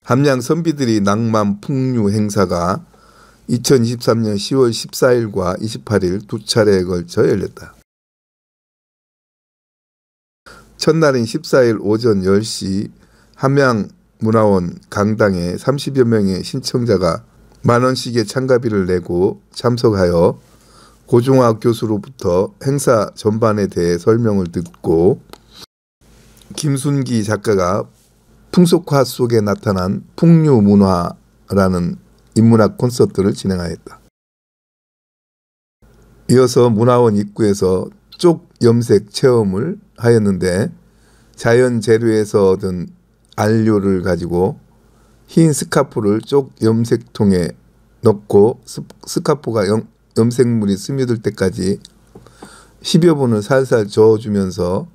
함양 선비들이 낭만 풍류 행사가 2023년 10월 14일과 28일 두 차례에 걸쳐 열렸다. 첫날인 14일 오전 10시 함양문화원 강당에 30여 명의 신청자가 만원씩의 참가비를 내고 참석하여 고종화 교수로부터 행사 전반에 대해 설명을 듣고 김순기 작가가 풍속화 속에 나타난 풍류문화라는 인문학 콘서트를 진행하였다. 이어서 문화원 입구에서 쪽 염색 체험을 하였는데 자연 재료에서 얻은 안료를 가지고 흰 스카프를 쪽 염색통에 넣고 스카프가 염색물이 스며들 때까지 10여 분을 살살 저어주면서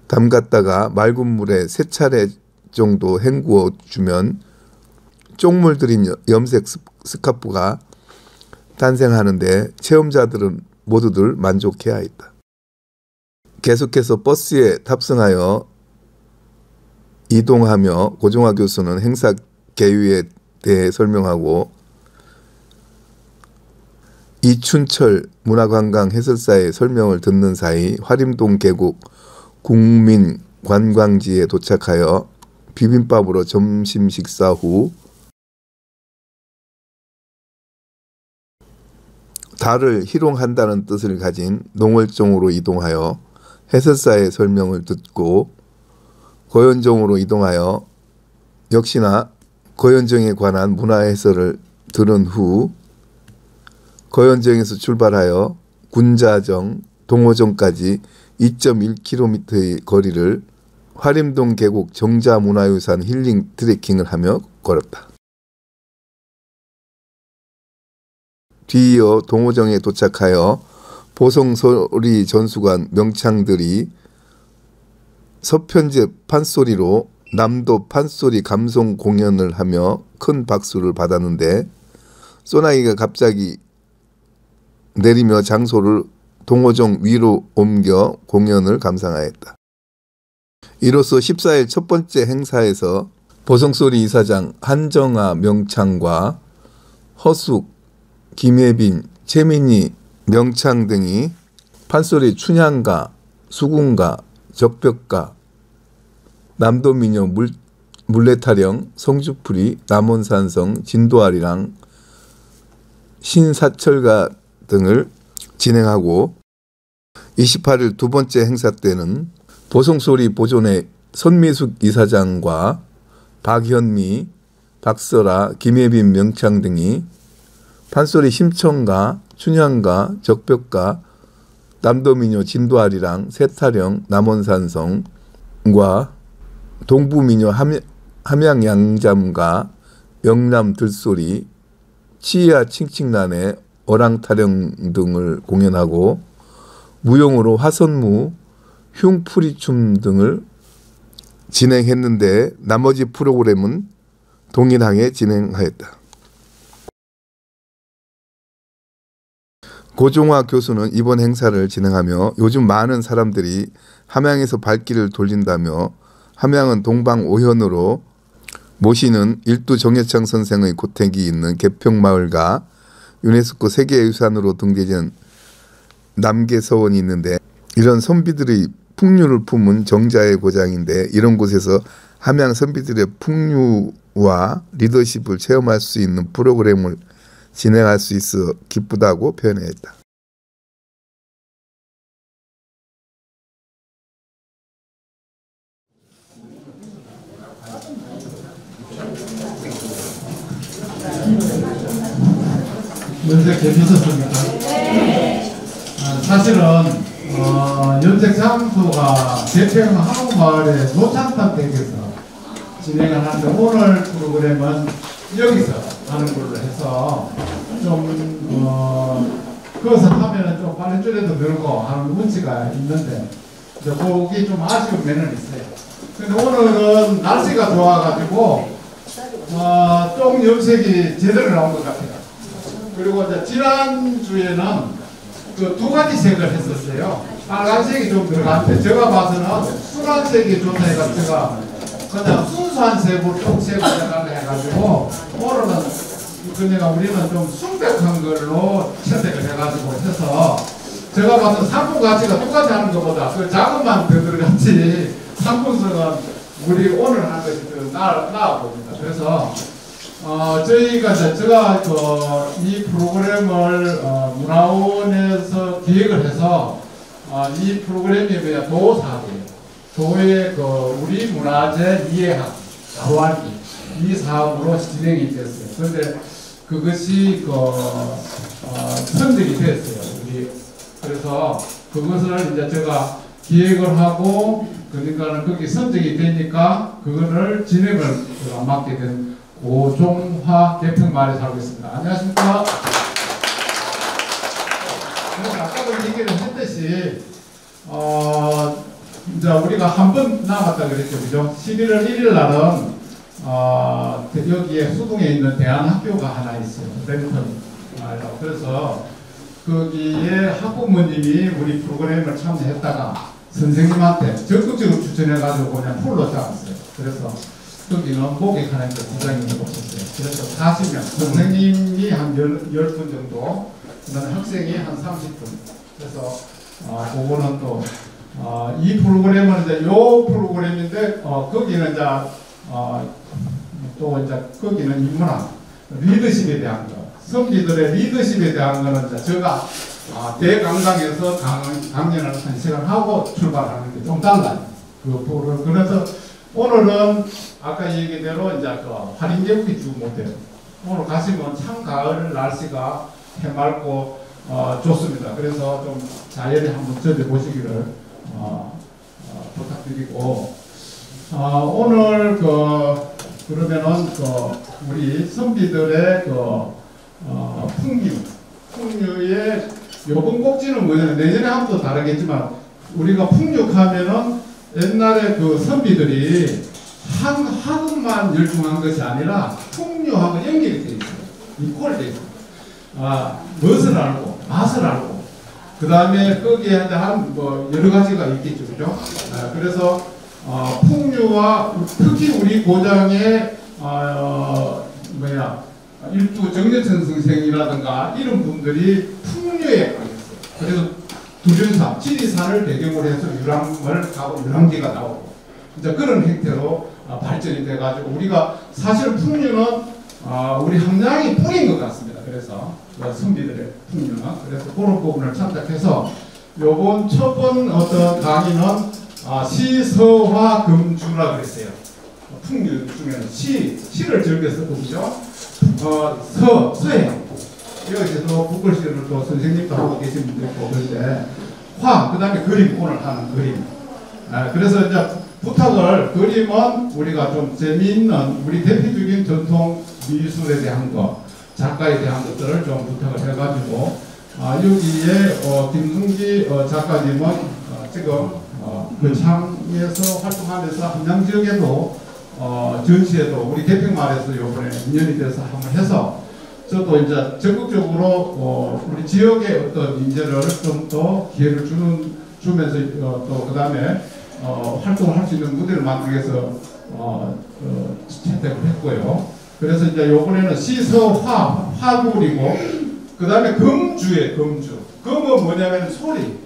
담갔다가 맑은 물에 3차례 정도 헹구어 주면 쪽물 들인 염색 스카프가 탄생하는데 체험자들은 모두들 만족해하였다. 계속해서 버스에 탑승하여 이동하며 고종화 교수는 행사 계획에 대해 설명하고 이춘철 문화관광 해설사의 설명을 듣는 사이 화림동 계곡 국민관광지에 도착하여 비빔밥으로 점심 식사 후 달을 희롱한다는 뜻을 가진 농월정으로 이동하여 해설사의 설명을 듣고 고현정으로 이동하여 역시나 고현정에 관한 문화 해설을 들은 후 고현정에서 출발하여 군자정, 동호정까지 2.1km의 거리를 화림동 계곡 정자문화유산 힐링 트레킹을 하며 걸었다. 뒤이어 동호정에 도착하여 보성소리 전수관 명창들이 서편제 판소리로 남도 판소리 감성 공연을 하며 큰 박수를 받았는데 소나기가 갑자기 내리며 장소를 동호정 위로 옮겨 공연을 감상하였다. 이로써 14일 첫 번째 행사에서 보성소리 이사장 한정아 명창과 허숙, 김혜빈, 최민희 명창 등이 판소리 춘향가, 수궁가, 적벽가, 남도민요 물레타령, 성주풀이, 남원산성, 진도아리랑, 신사철가 등을 진행하고 28일 두 번째 행사 때는 보성소리 보존의 손미숙 이사장과 박현미, 박설아, 김혜빈 명창 등이 판소리 심청가, 춘향가, 적벽가, 남도민요 진도아리랑, 세타령, 남원산성과 동부민요 함양양잠가, 영남 들소리, 치야 칭칭난의 어랑타령 등을 공연하고 무용으로 화선무, 흉풀이춤 등을 진행했는데 나머지 프로그램은 동일하게 진행하였다. 고종화 교수는 이번 행사를 진행하며 요즘 많은 사람들이 함양에서 발길을 돌린다며 함양은 동방오현으로 모시는 일두 정해창 선생의 고택이 있는 개평마을과 유네스코 세계유산으로 등재된 남계서원이 있는데 이런 선비들의 풍류를 품은 정자의 고장인데 이런 곳에서 함양 선비들의 풍류와 리더십을 체험할 수 있는 프로그램을 진행할 수 있어 기쁘다고 표현했다. 연색 재밌었습니까? 사실은 연색 장소가 개평 한옥마을의 노창탑 댁에서 진행을 하는데 오늘 프로그램은 여기서 하는 걸로 해서 좀 거기서 하면은 좀 관련줄에도 늘고 하는 운치가 있는데 거기 좀 아쉬운 면은 있어요. 근데 오늘은 날씨가 좋아가지고 좀 염색이 제대로 나온 것 같아요. 그리고 이제 지난주에는 그 두 가지 색을 했었어요. 빨간색이 좀 들어갔는데 제가 봐서는 수란색이 좋다 해서 제가 그냥 순수한 세부 쭉 세부 생각을 해가지고 오늘은 그러니까 우리는 좀 순백한 걸로 채택을 해가지고 해서 제가 봤을 때 상품 가치가 똑같이 하는 것보다 그 자금만 더 들어갔지 상품성은 우리 오늘 하는 것이 더 나아 보입니다. 그래서 저희가 제가 이 프로그램을 문화원에서 기획을 해서 이 프로그램이 뭐야 도사업이에요. 도의 우리 문화재 이해학 가로알기 이 사업으로 진행이 됐어요. 그런데 그것이 선정이 됐어요. 우리 그래서 그것을 이제 제가 기획을 하고 그러니까는 거기 선정이 되니까 그거를 진행을 맡게 된 고종화 개평마을에 살고 있습니다. 안녕하십니까? 아까도 얘기를 했듯이 이제 우리가 한 번 남았다 그랬죠, 그죠? 11월 1일 날은 여기에 수동에 있는 대안학교가 하나 있어요. 벤턴. 그래서 거기에 학부모님이 우리 프로그램을 참여했다가 선생님한테 적극적으로 추천해가지고 그냥 풀로 잡았어요. 그래서 거기는 목욕하는 데 부장이 없었어요. 그래서 40명, 선생님이 한 10분 정도, 그다음에 학생이 한 30분. 그래서 그거는 또 이 프로그램은 이제 요 프로그램인데 거기는 이제 또 이제 거기는 인문학 리더십에 대한 거, 선비들의 리더십에 대한 거는 이제 제가 대강당에서 강연을 1시간 하고 출발하는 게 좀 달라요. 그 프로그램. 그래서 오늘은 아까 얘기대로 이제 할인 제국이 주 모델. 오늘 가시면 참 가을 날씨가 해맑고 좋습니다. 그래서 좀 자연에 한번 젖어 보시기를 부탁드리고 오늘 그러면은 우리 선비들의 풍류의 요번 꼭지는 뭐냐면 내년에 하면 또 다르겠지만 우리가 풍육하면은 옛날에 그 선비들이 한 학업만 열중한 것이 아니라 풍류하고 연결이 되어 있어요. 이꼴 되어 있어요. 멋을 알고 맛을 알고 그 다음에 거기에 한 여러 가지가 있겠죠, 그죠? 그래서 풍류와 특히 우리 고장의 일두 정재천 선생이라든가 이런 분들이 풍류에 강했어요. 그래서 두륜산, 지리산을 배경으로 해서 유람을 가고 유람기가 나오고 이제 그런 형태로 발전이 돼가지고 우리가 사실 풍류는 우리 함량이 뿌린 것 같습니다. 그래서 선비들의 풍류는 그래서 그런 부분을 참작해서 요번 첫 번 어떤 강의는 시서화 금주라 그랬어요. 풍류 중에는 시를 즐겨 썼고 그죠? 서행 여기서 북글씨를 또 선생님도 하고 계신 분도 있고 그런데 그 다음에 그림 오늘 하는 그림. 그래서 이제 부탁을 그림은 우리가 좀 재미있는 우리 대표적인 전통 미술에 대한 것, 작가에 대한 것들을 좀 부탁을 해가지고 여기에 김승기 작가님은 지금 거창에서 활동하면서 함양 지역에도 전시에도 우리 개평마을에서 요번에 인연이 돼서 한번 해서 저도 이제 적극적으로 우리 지역의 어떤 인재를 좀 더 기회를 주면서 또 그 다음에 활동을 할 수 있는 무대를 만들기 위해서 채택을 했고요. 그래서 이제 요번에는 화굴이고 그 다음에 금주에 금주. 금은 뭐냐면 소리.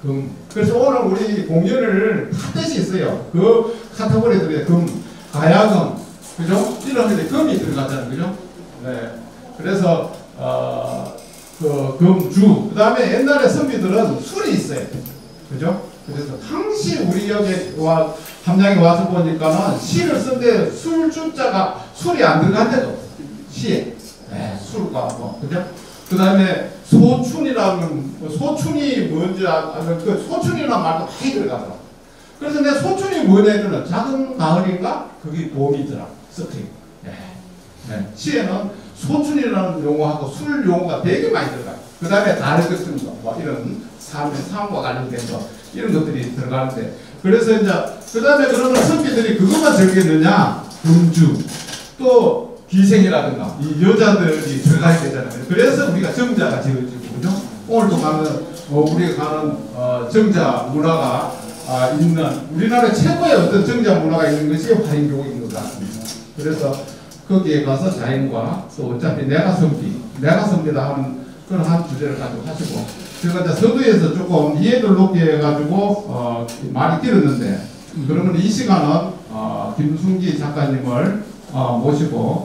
금. 그래서 오늘 우리 공연을 탓뜻이 있어요. 그 카테고리들의 금, 가야금, 그죠? 이런 게 금이 들어갔잖아요, 그죠? 네. 그래서 그 금주. 그 다음에 옛날에 선비들은 술이 있어요, 그죠? 그래서 당시 우리 여기 함양에 와서 보니까는 시를 쓴데 술주자가 술이 안 들어간 데도 없어요. 시에. 네, 술과 그죠? 그 다음에 소춘이라는, 소춘이 뭔지 아는 그 소춘이라는 말도 많이 들어가더라고. 그래서 내 소춘이 뭐냐 했더니 작은 가을인가? 그게 봄이 있더라. 스트링. 네. 네. 시에는 소춘이라는 용어하고 술 용어가 되게 많이 들어가요. 그 다음에 다른 것은 이런 삶의 삶과 관련된 거. 이런 것들이 들어가는데 그래서 이제 그 다음에 그러면 선비들이 그것만 즐겼느냐 금주 또 기생이라든가 이 여자들이 들어가야 되잖아요. 그래서 우리가 정자가 지어지고 그죠? 오늘도 가는 우리가 가는 정자 문화가 있는 우리나라 최고의 어떤 정자 문화가 있는 것이 화인교국인 것 같습니다. 그래서 거기에 가서 자연과 또 어차피 내가 섭니다 하는 그런 한 주제를 가지고 하시고, 제가 이제 서두에서 조금 이해를 높게 해가지고 말이 길었는데, 그러면 이 시간은 김순기 작가님을 모시고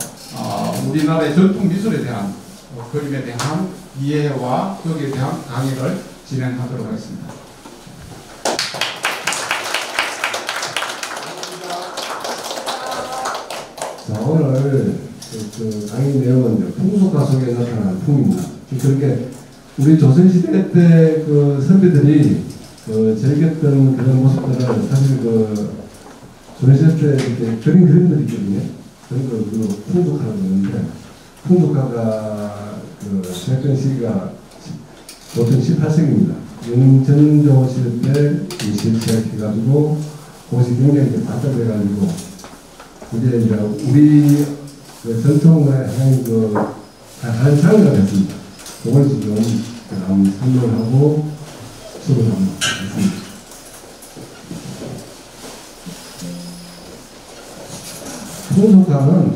우리나라의 전통 미술에 대한 그림에 대한 이해와 거기에 대한 강의를 진행하도록 하겠습니다. 자, 오늘 그 강의 내용은 풍속화 속에 나타난 풍입니다. 그렇게 우리 조선시대 때 그 선비들이 즐겼던 그런 모습들을 사실 조선시대 때 이렇게 그림들이 있거든요. 그런 걸 우리가 풍속화라고 하는데, 풍속화가 시작된 시기가 보통 18세기입니다. 영전조 시대 때 시작해가지고 그것이 굉장히 발달돼가지고 이제 우리 전통의 한 장르가 됐습니다. 그걸 지금 설명을 하고 수업을 한번 하겠습니다. 풍속화는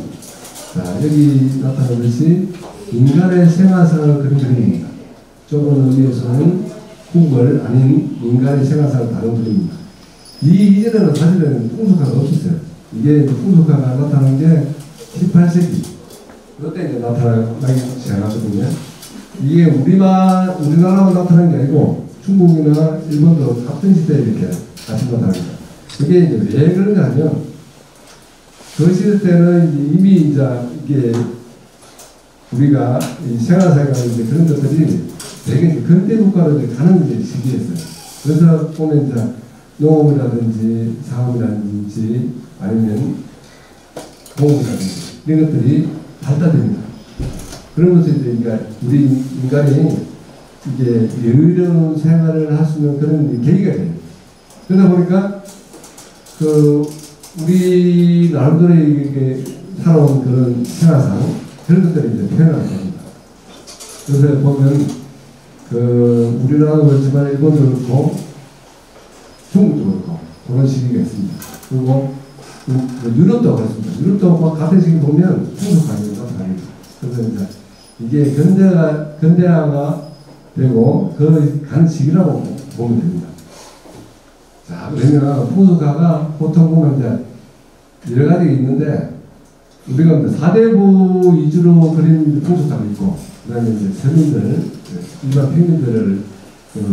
여기 나타나듯이 인간의 생활상을 그린 그림입니다. 좁은 의미에서는 국을 아닌 인간의 생활상을 다룬 그림입니다. 이전에는 사실은 풍속화가 없었어요. 이게 풍속화가 나타난 게 18세기 그때 이제 나타나기 시작하거든요. 이게 우리나라만 나타난 게 아니고 중국이나 일본도 같은 시대에 이렇게 같이 나타납니다. 이게 이제 왜 그런가 하면 그 시대 때는 이미 이게 우리가 이 생활사회가 이제 그런 것들이 되게 근대 국가로 가는 시기였어요. 그래서 보면 이제 농업이라든지 사업이라든지 아니면 공업이라든지 이런 것들이 발달됩니다. 그러면서 이제 우리 인간이 이게 여유로운 생활을 할 수 있는 그런 계기가 돼요. 그러다 보니까 우리 나름대로 이게 살아온 그런 생활상 그런 것들을 이제 표현하게 됩니다. 그래서 보면 우리나라도 그렇지만 일본도 그렇고 중국도 그렇고 그런 시기가 있습니다. 그리고 유럽도 그렇습니다. 유럽도 막 같은 시기 보면 풍속화가 나타납니다. 그래서 이제 이게 근대화가 되고 가는 시기라고 보면 됩니다. 자, 그러면 풍속화가 보통 보면 이제 여러 가지 있는데, 우리가 4대부 위주로 그린 풍속화가 있고, 그 다음에 이제 서민들, 일반 평민들을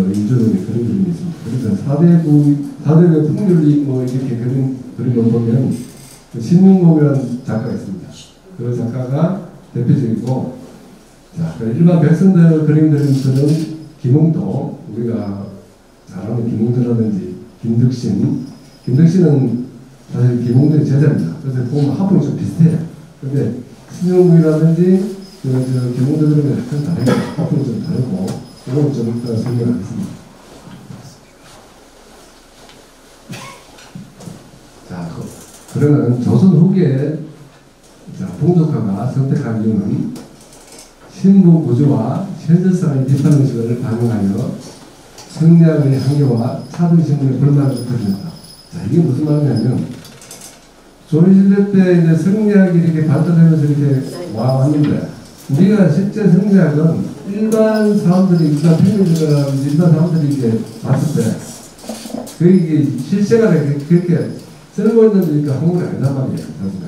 위주로 그린 그림이 있습니다. 그래서 4대부 풍률이 이렇게 그림을 보면 신윤공이라는 작가가 있습니다. 그 작가가 대표적이고, 자, 일반 백성들 그림들은 김웅도, 우리가 잘 아는 김웅도라든지 김덕신은 사실 김웅도의 제자입니다. 그래서 보면 화풍이 좀 비슷해요. 근데 신윤공이라든지 김웅도들은 약간 다릅니다. 화풍이 좀 다르고, 이건 좀 이따 설명하겠습니다. 자, 그러면 조선 후기에 풍속화가 선택한 이유는 신부 구조와 현실상의 비판 의식을 반영하여 성리학의 한계와 사도신문의 불만을 드립니다. 자, 이게 무슨 말이냐면, 조선시대 때 이제 성리학이 이렇게 발달되면서 이렇게 왔는데, 우리가 실제 성리학은 일반 사람들이, 일반 평민들이라든지 일반 사람들이 이렇게 봤을 때, 그게 실생활에 그렇게 쓰고 있는 한국이 아니란 말이에요, 사실은.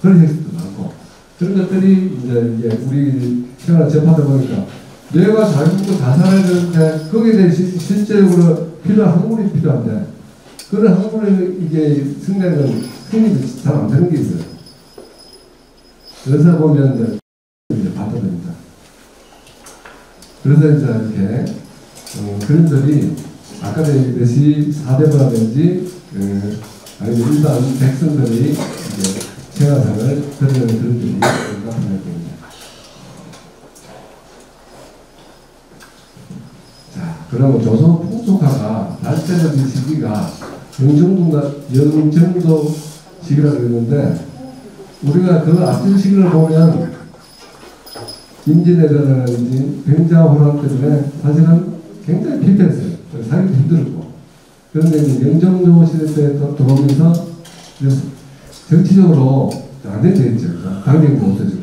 그런 형식도 많고. 그런 것들이 이제 우리 생활을 접하다 보니까 내가 잘 먹고 다 살아야 되는데 거기에 대해 실제적으로 필요한 학문이 필요한데 그런 학문을 이게 승리는 흥미가 잘 안 되는 게 있어요. 그래서 보면 이제 받아들입니다. 그래서 이제 이렇게 그림들이 아까 얘기했듯이 4대부라든지 아니면 일반 백성들이 이제 생활상을 그리는 그림들이 나타날 겁니다. 자, 그러면 조선 풍속화가 발달된 시기가 영정도 시기라고 했는데, 우리가 그 앞전 시기를 보면 임진왜란이라든지 병자호란 때문에 사실은 굉장히 피폐했어요. 살기도 힘들었고. 그런데 이제 영정조 시대 때 들어오면서 정치적으로 안 되겠죠. 당정도 없어지고.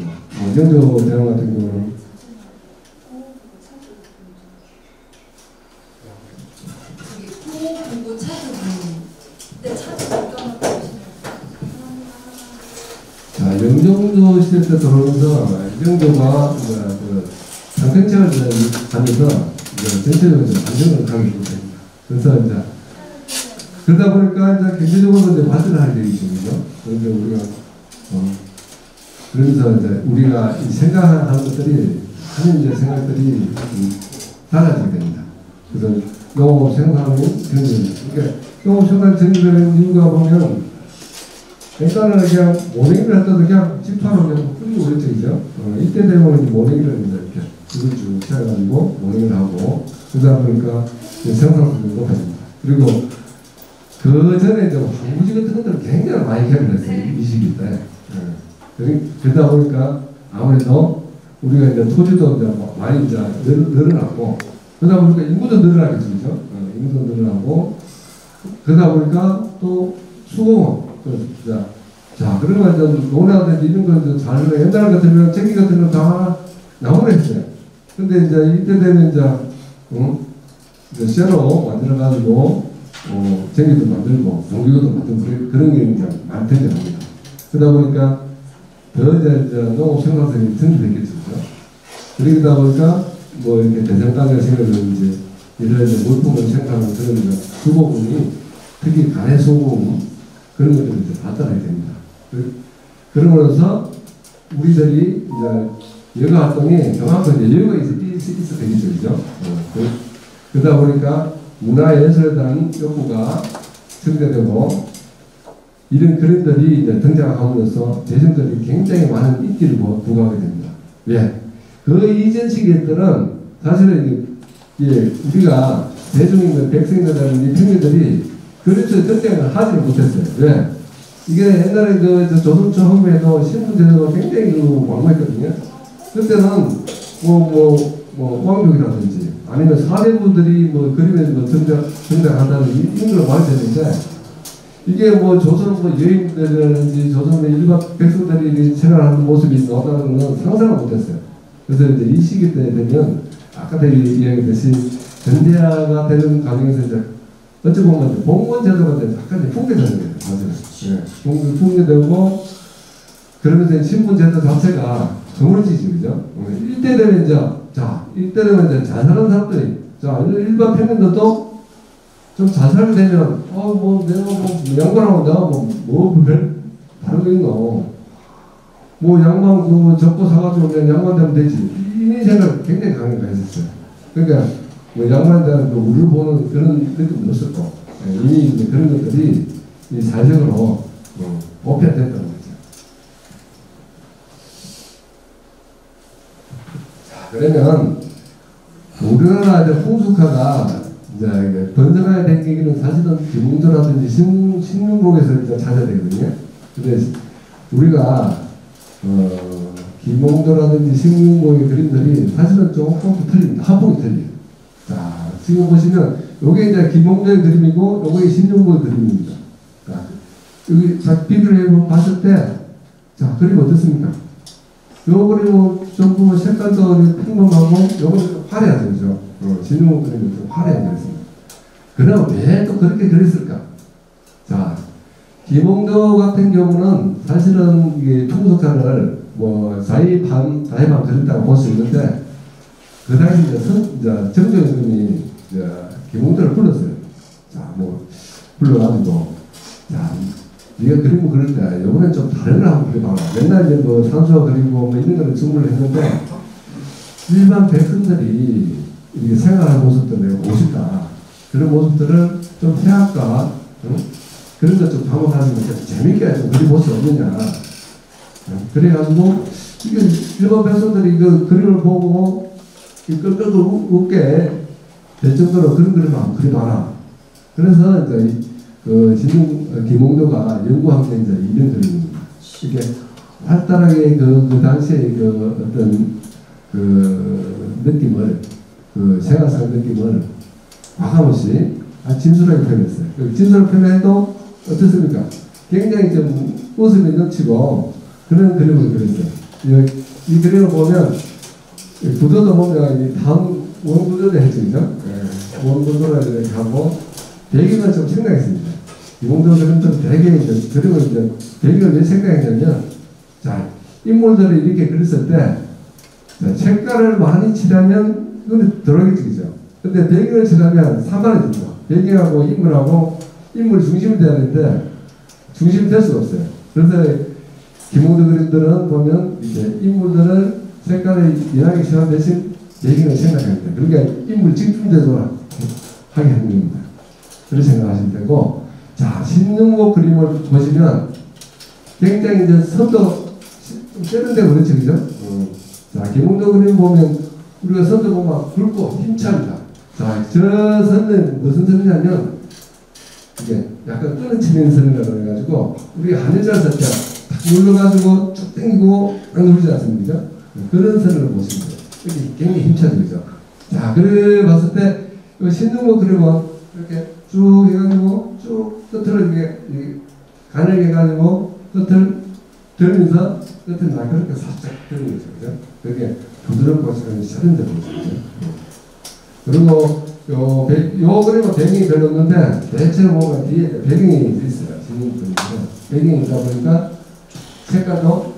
영조 대왕 같은 경우는 자, 영정조 시대 때 들어오면서 영조가 그 상정책을 하면서 전체적으로 안정을 가게 됩니다. 그래서 이제 그러다 보니까 이제 경제적으로 이제 발전하게 되겠죠, 그죠? 그런데 우리가 그러면서 이제 우리가 생각하는 것들이 하는 이제 생각들이 달라지게 됩니다. 그래서 농업 생산하는 경제, 그러니까 농업 생산 전개되는 이유가 보면 일단은 그냥 모내기를 할 때도 그냥 집사로 그냥 뿌리고 그랬죠, 그죠? 이때 되면 모내기를 이렇게 그걸 쭉 채워가지고 모내기를 하고 그러다 보니까 생산성이 높아집니다. 그리고 그 전에 이제 황무지 같은 것들을 굉장히 많이 개발했어요. 이 시기 때. 그러다 보니까 아무래도 우리가 이제 토지도 이제 많이 이제 늘어났고 그러다 보니까 인구도 늘어나겠죠, 그죠? 인구도 늘어나고 그러다 보니까 또 수공업 자 그러면 이제 논하든지 이런 거 잘 옛날 같으면 전기 같은 거 다 나무로 했어요. 근데 이제 이때 되면 이제 쇠로 만들어가지고 전기도 만들고 전기도 만들고 그런 게 이제 많던데 그러다 보니까 더 이제 농업 생산성이 증대됐겠죠. 그러다 보니까 뭐 이렇게 대전강에 생겨는 이제 이런 이제 물품을 생산하는 그런 그 부분이 특히 가래 소금 그런 것들을 이제 발달하게 됩니다. 그러면서 우리들이 이제 여가 활동이 그만큼 이제 여유가 있어 되겠죠, 그죠? 그러다 보니까 문화예술에 대한 욕구가 증대되고 이런 그림들이 이제 등장함으로써 대중들이 굉장히 많은 인기를 부과하게 됩니다. 왜? 그 이전 시기에 때는 사실은 우리가 대중인들, 백성들이라는 이 평민들이 그렇죠 전쟁을 하지를 못했어요. 왜? 이게 옛날에 그 조선 처음에도 신분 제도가 굉장히 왕성했거든요. 그때는 왕족이라든지 아니면 사대부들이 뭐 그림에 등장한다는 이런 걸 많이 했는데 이게 뭐 조선 여인들이라든지 조선의 일반 백성들이 생활하는 모습이 나온다는 건 상상을 못했어요. 그래서 이제 이 시기 때 되면 아까 이야기했듯이 전대화가 되는 과정에서 이제 어찌 보면 봉건 제도가 이제 약간 풍대되는 거예요, 사실은. 풍대되고 그러면서 신분 제도 자체가 거물지지, 그죠? 이때 되면 이때 되면 이제 잘 사는 사람들이 일반 평민들도 좀 잘 살게 되면 내가 양반하고 내가 별 다른 거 있노? 양반 적고 사가지고 그냥 양반 되면 되지. 이 생각 굉장히 강하게 했었어요. 그러니까 양반에 대한 우리를 보는 그런 느낌도 없었고 이미 이제 그런 것들이 이 사회적으로 보편됐다는 거죠. 자, 그러면 우리나라 이제 풍속화가 이제 번성하게 된 계기는 사실은 김웅조라든지 신문곡에서 이제 찾아야 되거든요. 근데 우리가 김웅조라든지 신문곡의 그림들이 사실은 조금 틀립니다. 한복이 틀려요. 자, 지금 보시면 요게 이제 김웅조의 그림이고 요게 신문곡의 그림입니다. 자, 여기 비교를 봤을 때 자, 그림 어떻습니까? 요 그림은 전부 색깔도 평범하고 요거는 화려하죠, 그죠? 신문곡 그림은 좀 화려하게 그렸습니다. 그럼 왜 또 그렇게 그렸을까? 자, 김웅조 같은 경우는 사실은 이게 풍속화를 자의반 그렸다고 볼 수 있는데, 그 당시 이제 정조임금이 김웅조를 불렀어요. 자, 불러가지고, 자, 네가 그리고 그럴 때, 요번엔 좀 다른 걸 한번 그려봐라. 맨날 이제 산수화 그리고 이런 거를 주문을 했는데, 일반 백성들이 이렇게 생활하는 모습들 내가 보고 싶다. 그런 모습들을 좀 해학과, 그런 것 좀 방문하는 거 재밌게 좀 그려볼 수 없느냐. 그래가지고, 이게 일반 백성들이 그 그림을 보고, 끌끌 웃게 될 정도로 그런 그림을 한번 그려봐라. 그래서 이제 김웅조가 연구한 게 이제 이런 그림입니다. 이게 활달하게 그 당시에 어떤 느낌을, 생활상 느낌을 과감없이 진솔하게 표현했어요. 진솔하게 표현해도 어떻습니까? 굉장히 좀 웃음이 넘치고 그런 그림을 그렸어요. 이 그림을 보면 구도도 보면 이 다음 원구도를 했죠, 그죠? 원구도를 이렇게 하고 배경은 좀 생각했습니다. 이봉도 그림도 되게 이제 그림을 이제 배경을 왜 생각했냐면, 자, 인물들을 이렇게 그렸을 때 자, 색깔을 많이 칠하면 눈에 들어오겠죠, 그죠? 근데 배경을 칠하면 산만해집니다. 배경하고 인물하고 인물 중심이 돼야 되는데 중심이 될 수가 없어요. 그래서 김홍도 그림들은 보면 이제 인물들을 색깔을 연하게 칠한 대신 배경을 생각합니다. 그러니까 인물 집중되도록 하게 하는 겁니다. 그렇게 생각하시면 되고, 자, 신능목 그림을 보시면 굉장히 이제 선도 좀 세련되고 그렇죠, 그죠? 자, 김홍도 그림 보면 우리가 선도 보면 굵고 힘차입니다. 자, 저 선은 무슨 선이냐면 이게 약간 끊어치는 선이라고 해가지고 우리가 하늘잘 쓸 때 탁 눌러가지고 쭉 당기고 딱 누르지 않습니까? 그런 선을 보시면 돼요. 여기 굉장히 힘차죠, 그죠? 자, 그래 봤을 때 신능목 그림은 이렇게 쭉 해가지고 쭉 끝으로 이게 가늘게 해가지고 끝을 들면서 끝을 날카롭게 살짝 들는 거죠, 그죠? 그게 부드럽고 세련되는 거죠. 그리고 요 그림은 배경이 별로 없는데 대체로 보면 뒤에 배경이 있어요. 배경이 있다 보니까 색깔도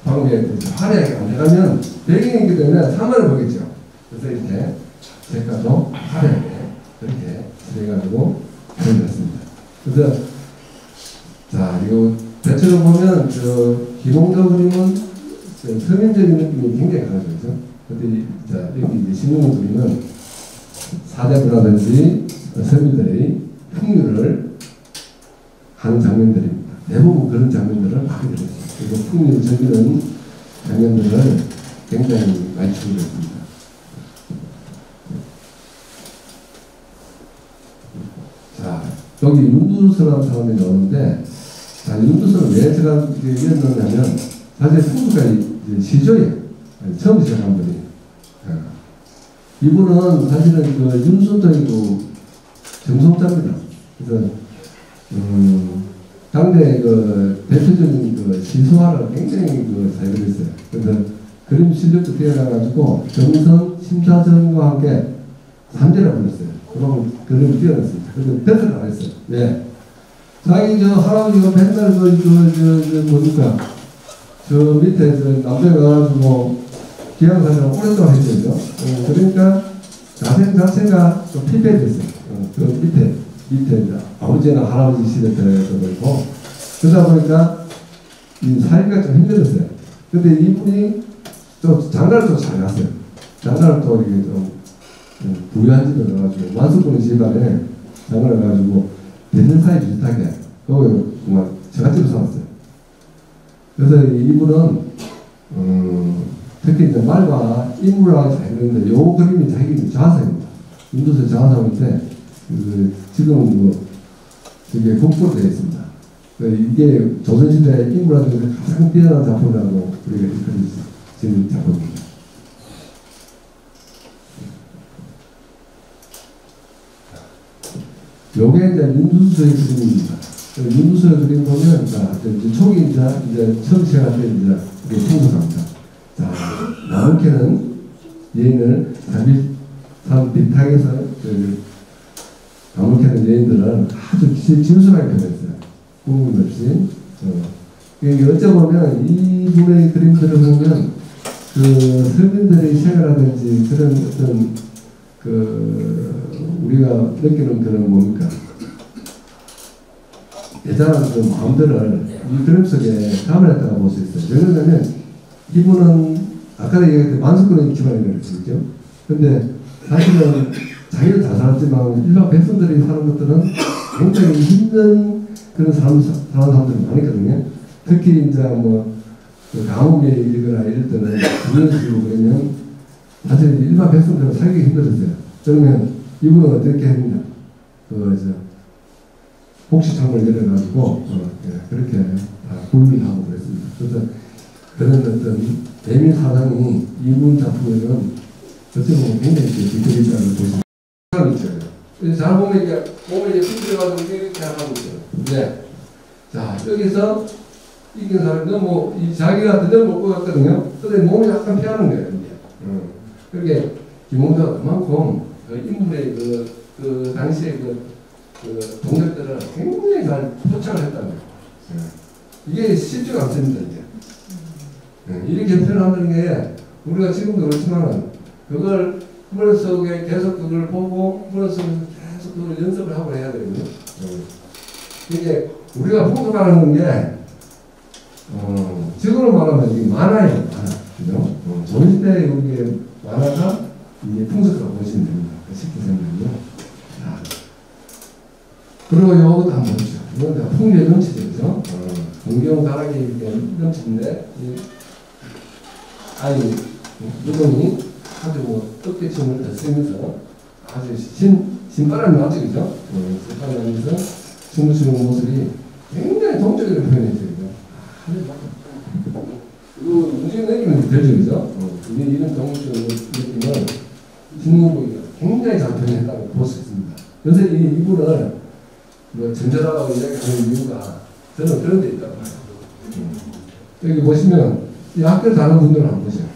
방금 얘기했듯이 화려하게 안 들어가면 배경이기 때문에 사물을 보겠죠. 그래서 이렇게 색깔도 화려하게 이렇게 해가지고 표현했습니다. 그래서 자, 이거 대체로 보면 저 김홍도 그림은 서민적인 느낌이 굉장히 강하죠. 근데 자, 여기 이제 신흥목 그림은 사대부라든지 서민들의 풍류를 하는 장면들입니다. 대부분 그런 장면들을 하게 되었습니다. 그리고 풍류를 즐기는 장면들을 굉장히 많이 추구했습니다. 자, 여기 윤두서라는 사람이 나오는데, 자, 윤두서는 왜 제가 이런 넣냐면, 사실 풍류가 이제 시조예요. 처음 시작한 분이. 이분은 사실은 그 윤순덕이고 정성자입니다. 그래서 당대 그 대표적인 그 시소화를 굉장히 잘 그렸어요. 그래서 그림 실력도 뛰어나가지고 정성 심사전과 함께 삼재를 불렀어요. 그럼 그림을 뛰어났습니다. 그래서 배설을 안 했어요. 왜? 자기 저 할아버지가 맨날 보니까 저 밑에 저 남자가 가가지고 기왕사를 오랫동안 했죠. 그러니까 자생 자체가 좀 피폐됐어요. 그 밑에 아버지나 할아버지 시대 때도 그렇고 그러다 보니까 이 살기가 좀 힘들었어요. 근데 이분이 또 장가를 또 잘 갔어요. 장가를 또 이게 좀 부유한 집에 가가지고 만수꾼 집안에 장가를 가가지고 대전 사이 비슷하게 거기 정말 저같집을 살았어요. 그래서 이분은 특히 이제 말과 인물하고 잘 그리는데 요 그림이 자기 자화상입니다. 윤두서 자화상인데 지금 이게 국보로 되어 있습니다. 이게 조선시대 인물하고 가장 뛰어난 작품이라고 우리가 일컬을 지은 작품입니다. 요게 이제 윤두서의 그림입니다. 윤두서의 그림 보면 자, 초기 이제 처음 시작할 때 이제 이게 풍부합니다. 자, 나무캐는 여인을 산 비탕에서 나무캐는 여인들은 아주 진솔하게 표현했어요. 구분 없이. 어쩌보면 이분의 그림들을 보면 그 서민들의 생활하든지 그런 어떤 우리가 느끼는 그런 뭡니까? 대단한 그 마음들을 이 그림 속에 담아냈다고 볼 수 있어요. 왜냐하면 이분은 아까 얘기했던 만수꾼의 집안이라고 했죠. 근데 사실은 자기는 잘 살았지만 일반 백성들이 사는 것들은 굉장히 힘든 그런 사람들이 많거든요. 특히 이제 그 가뭄에 일거나 이럴 때는 부연식으로 그러면 사실 일반 백성들은 살기 힘들었어요. 그러면 이분은 어떻게 했느냐? 복식창을 열어가지고 그렇게 구입을 하고 그랬습니다. 그래서 그런 어떤 대민 사상이 이분 작품에는 어떻게 보면 굉장히 비틀리다는 것이 있어요. 잘 보면 이게 가지고 이렇게 하고 있어요. 네. 자, 여기서 이긴 사람이 너무, 자기가 너무 먹고 갔거든요. 근데 몸이 약간 피하는 거예요, 이제. 그렇게 김홍도가 그만큼 그 인물의 그 당시에 그 동력들을 굉장히 잘 포착을 했다는 거예요. 이게 쉽지가 않습니다, 이제. 이렇게 표현한다는 게 우리가 지금도 그렇지만 그걸 머릿속에 계속 그걸 보고 머릿속에서 계속 그걸 연습을 하고 해야 되거든요. 이게 우리가 풍속하는 게 지금으로 말하면 이게 만화예요, 만화. 그죠? 조선시대 우리의 만화가 이게 풍속이라고 보시면 됩니다. 쉽게 생각하면요. 그리고 요것도 한번 보시죠. 이건 다 풍류의 넘치죠, 그죠? 동경 가락이 이렇게 넘치는데, 아이, 무동이 아주 뭐, 어깨춤을 쓰면서 아주 신바람이 나죠, 그죠? 신바람이 나면서 춤을 추는 모습이 굉장히 동적으로 표현했죠, 그죠? 그 움직임 느낌은 들죠, 그죠? 이게 이런 동적으로 느낌은 중국이 굉장히 잘 표현했다고 볼 수 있습니다. 그래서 이분을 뭐 전절하라고 이야기하는 이유가 저는 그런 데 있다고 봐요. 여기 보시면 이 학교를 다른 분들을 한번 보세요.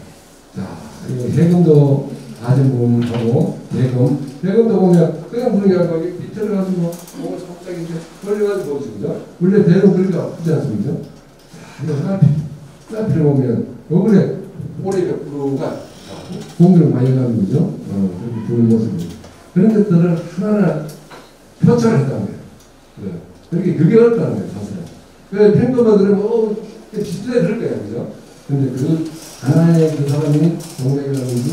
자, 해금도 아는 분하고 대금도 보면 그냥 분이 아니고 밑을 가지고 몸을 살짝 이렇게 벌려가지고 보시죠. 원래 대금 그렇게 아프지 않습니까? 자, 딸피를 보면 요번에 오리가 공격을 많이 가는 거죠. 그렇게 보는 모습이. 그런 것들을 하나하나 표출을 했다는 거예요. 그렇게 그게 어렵다는 거예요, 사실은. 그 팬거만 그러면, 비슷해 그럴 거예요, 그죠? 근데 그 하나의 그 사람이 동맥이라든지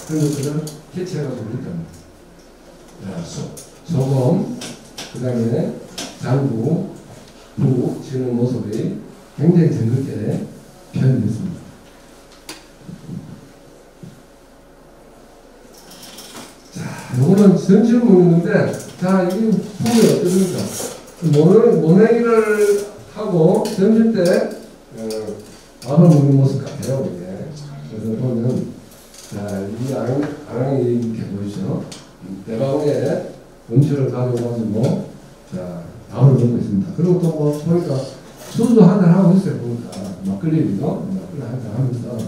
그런 것들을 캐치해가지고 그랬다는 거예요. 소금, 그 다음에 장구, 부, 치는 모습이 굉장히 정겹게 표현됐습니다. 자, 요거는 전체를 보는데, 자, 이게 풍이 어떻습니까? 모내기를 하고 점심 때 밥을 먹는 모습 같아요, 이게. 그래서 보면, 자, 이 아랑이 이렇게 보이죠? 대방에 음식을 가져가지고, 자, 밥을 먹고 있습니다. 그리고 또 뭐, 보니까 술도 한잔 하고 있어요, 보니까. 막걸리죠? 막걸리 한잔 하면서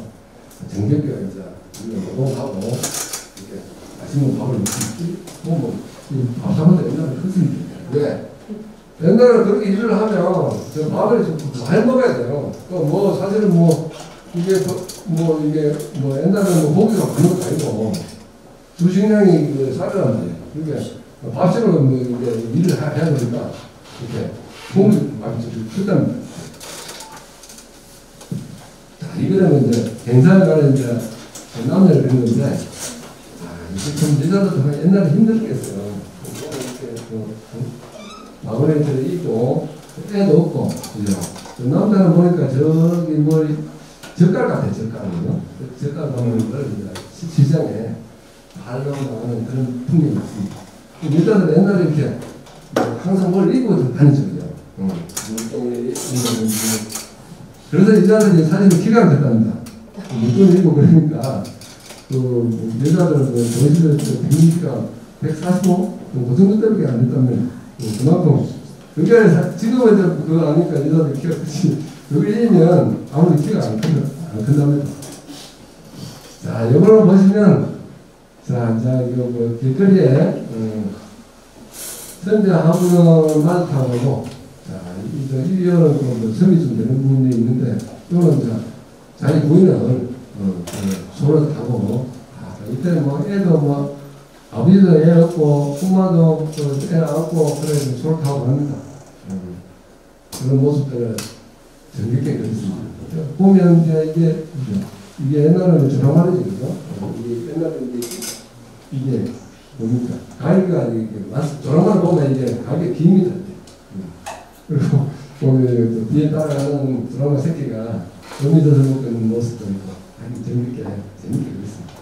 정겹게 이제 노동하고, 이렇게 맛있는 밥을 먹고, 밥 사면서 옛날에 그렇습니다. 왜? 옛날에 그렇게 일을 하면 저 밥을 좀 많이 먹어야 돼요. 뭐 사실은 이게 옛날에는 고기가 많은 것도 아니고 주식량이 살이란 말이에요. 그러니까 밥식을 이제 일을 해야 되니까 이렇게 고기 많이 줬답니다. 자, 이거는 이제 갱상에 관한 이제 남녀를 그렸는데 이게 좀 여자도 옛날에 힘들겠어요. 마그네트를 입고 애도 없고 그죠? 남자는 보니까 저기 뭐 젓갈 같아, 젓갈이요. 젓갈 가면 걸 시장에 팔러 나가는 그런 풍경이 있습니다. 여자들 옛날에 이렇게 항상 뭘 입고 다니죠, 그죠? 그래서 여자들이 사진이 기가 막혔답니다. 물건을 입고 그러니까 그 여자들은 도시들 비밀기가 145? 그 정도밖에 안 됐다면 그만큼 그러니까 지금은 이제 그거 아니까 여자들 키가 크지 여기면 아무리 키가 안 큰답니다. 자, 요거를 보시면 자 이거 뭐 길거리에 선대하고는 마주타고 자 이거는 뭐 섬이 좀 되는 부분이 있는데 이거는 자기 부인을 소를 타고 이때 뭐 애도 뭐 아버지도 애 없고 엄마도 애 없고 그래서 소를 타고 갑니다. 그런 모습들을 정겹게 그렸습니다. 보면 이제 이게 옛날에는 저렴하지 그죠? 이게 옛날에 이게 뭡니까? 가위가 이게 저렴한 보면 이게 가위가 깁니다. 그리고 보면 뒤에 따라가는 드라마 새끼가 어미져서 먹는 모습도 있고 아주 재밌게 그렸습니다.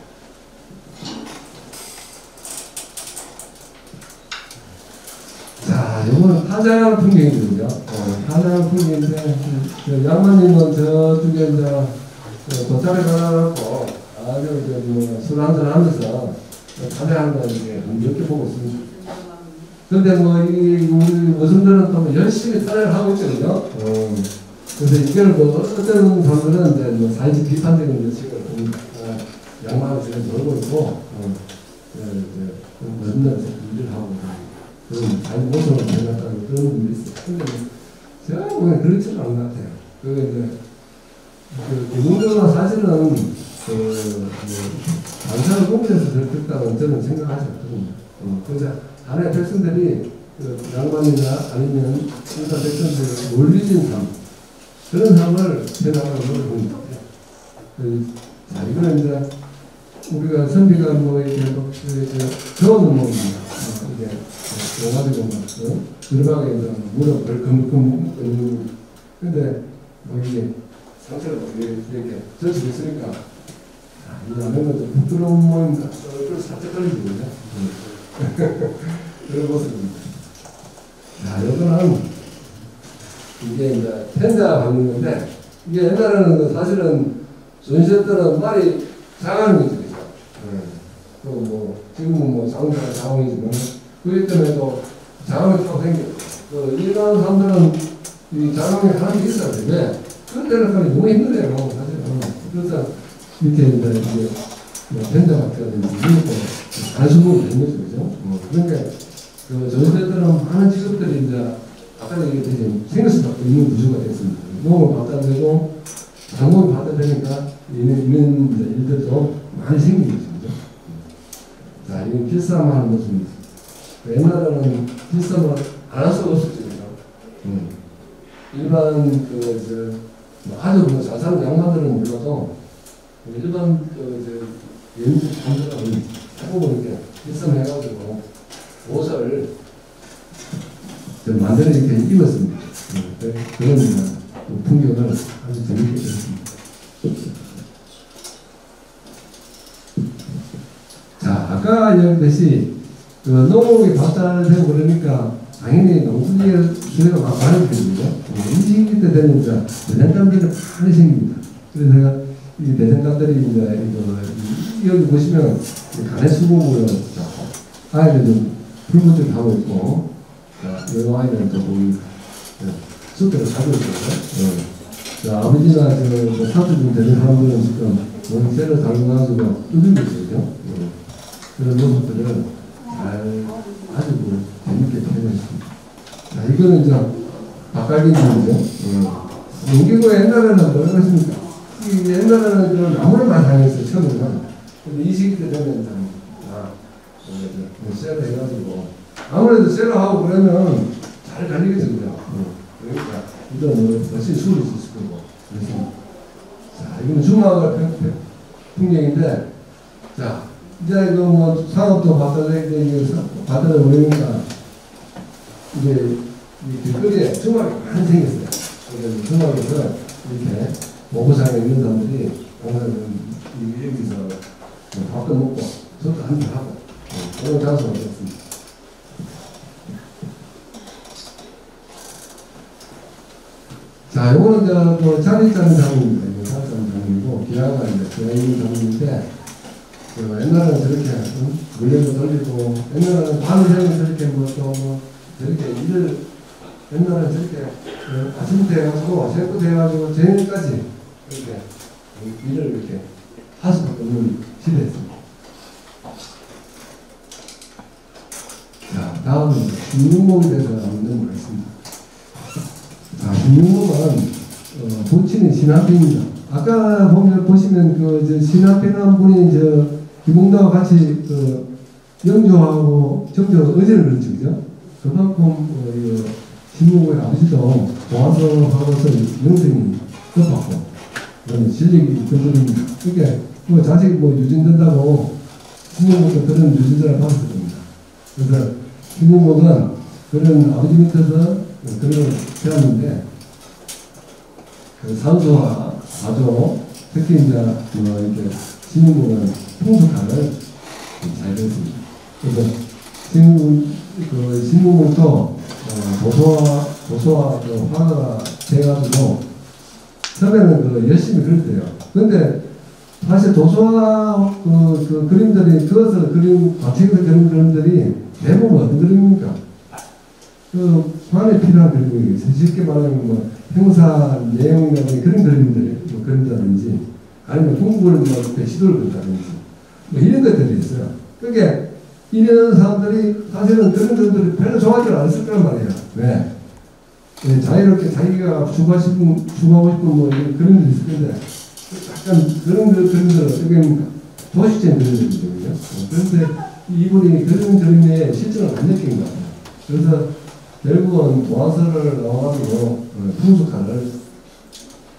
자, 이거는 타자 풍경이거든요. 타자 풍경인데, 양반님은 저쪽에 이제 돗자리 가라고 아주 술 한잔 하면서 타자하는 거 이렇게 몇 개 보고 있습니다. 근데 뭐, 우리 모성들은 또 열심히 따라를 하고 있죠, 그죠? 그래서 이걸 뭐, 어떤 사람들은 이제 뭐, 사회적 비판적인 것을 양말을 지금 돌고 있고, 맨날 일을 하고, 그런 자기 모습을 변했다는 그런 분들이 있어요. 근데 제가 보기엔 그렇지는 않은 것 같아요. 그 정도는 사실은, 반사를 꾸미면서 그랬다고 저는 생각하지 않거든요. 그래서 하나의 백성들이 양반이나 아니면 인사 백성들이 몰리진 삶, 그런 삶을 해나가는 노력을 합니다. 자, 이거는 이제 우리가 선비가 뭐 이렇게 저어는 뭡니다. 이게 용가지고 막 들어가게 이제 무릎을 금금 근데 뭐 이게 상처가 이렇게 젖어 있으니까 이 라면은 좀 부끄러운 모임과 또 살짝 걸리거든요. 그런 모습입니다. 자, 이거는 이게 이제 텐자 받는 건데 이게 옛날에는 사실은 전시회 때는 말이 작아는 거죠, 그죠? 또 뭐 지금은 뭐 장자가 자원이지만 그렇기 때문에도 자원이 또 생겨. 일반 사람들은 이 자원이 하나씩 있어야 돼. 왜? 그때는까지 너무 힘들어요, 사실은. 그래서 이렇게 이제 텐자 같은 이런 것도 단순으로 된 거죠, 그죠? 그러니까 그 전시회 때는 많은 직업들이 이제 아까 얘기했듯이 생길 수밖에 없는 구조가 됐습니다. 농을 받다 되고 장목을 받다 되니까 이런 일들도 많이 생긴 거죠. 자, 이건 필사만 하는 모습입니다. 옛날에는 필사만 안 할 수가 없었죠. 일반 아주 뭐 잘 사는 양반들은 몰라도 일반 연주 장들은 조금 이렇게 필사해가지고 옷을 만들어 이렇게 입었습니다. 그런 풍경을 아주 재밌게 했습니다. 자, 아까 얘기했듯이 농업이 발달되고 그러니까 당연히 농수지의 수요가 많이 되거든요. 이 시기 때 되면 이제 대장간들이 많이 생깁니다. 그래서 제가 이 대장간들이 이제 여기 보시면 간의 수공으로 아이들 좀 풀무들 하고 있고, 이 아이들은 또 거기 숲에서 살고 있거든요. 자, 아버지나 사투 좀 되는 사람들은 지금 쇠를 달궈가지고 뚫리고 있거든요. 그런 모습들을 아주 재밌게 표현했습니다. 자, 이거는 이제 바깥인지죠. 농기구가 옛날에는 뭐라고 했습니까? 옛날에는 나무를 많이 사용했어요, 처음에는. 근데 이 시기 때 되면 쇠를 해가지고 아무래도 쇠를 하고 그러면 잘 달리겠죠, 그죠? 그러니까 이건 훨씬 수월이 있을 거고. 그래서 자, 이건 중화가 풍경인데, 자, 이제 뭐 상업도 받아야 보이니까 이제 이 길거리에 중화가 많이 생겼어요. 그래서 중화에서 이렇게 오부상에 있는 사람들이 오늘은 여기서 밥도 먹고 저도 한잔 하고 그런 장소가 되었습니다. 자, 요거는 이제 자리 짜는 장면입니다. 이거 자리 짜는 장면이고, 기라가 이제 기라인 장면인데, 옛날에는 저렇게 물레도 돌리고, 옛날에는 밤새는 저렇게 저렇게 일을, 옛날에는 저렇게 아침부터 해가지고, 새부터 해가지고, 저녁까지 이렇게 일을 이렇게 할 수밖에 없는 시대였습니다. 자, 다음은 신문목에 대해서 한번 말씀드립니다. 자, 신문목은 부친이 신하빈입니다. 아까 보시면 신하빈한 분이 김홍도와 같이 영조하고 정조 의제를 그렇죠, 그죠? 그만큼 신문목의 아버지도 도와서하고서 명성이 높았고 그런 실력이 있던 분입니다. 그러니까 자식이 유진된다고 신문목도 그런 유진자를 받았을 겁니다. 그래서 신문목은 그런 아버지 밑에서 그런 태웠는데 산소와 가조 특히 이제 이렇게 신문목은 풍속학을 잘 됐습니다. 그래서 신문목도 도소와 화가 돼가지고 처음에는 열심히 그렸대요. 근데 사실 도소와 그림들이 그것을 과책에서 그린 그림들이 대부분 어떤 그림입니까? 그 관에 필요한 그림이 쉽게 말하면 뭐 행사 내용이라든지 그런 그림들 뭐 그린다든지 아니면 공부를 뭐 시도를 그린다든지 뭐 이런 것들이 있어요. 그게 이런 사람들이 사실은 그런 것들이 별로 좋아하지 않았을 거란 말이에요. 왜? 네, 자유롭게 자기가 추구하고 싶은 뭐 이런 그런 게 있을 텐데 약간 그런 그림들은 어떻게 도시적인 그림들이거든요. 그런데 이분이 그런 그림에 실증을 안 느낀 것 같아요. 그래서 결국은 도화서를 나와가지고 풍속화를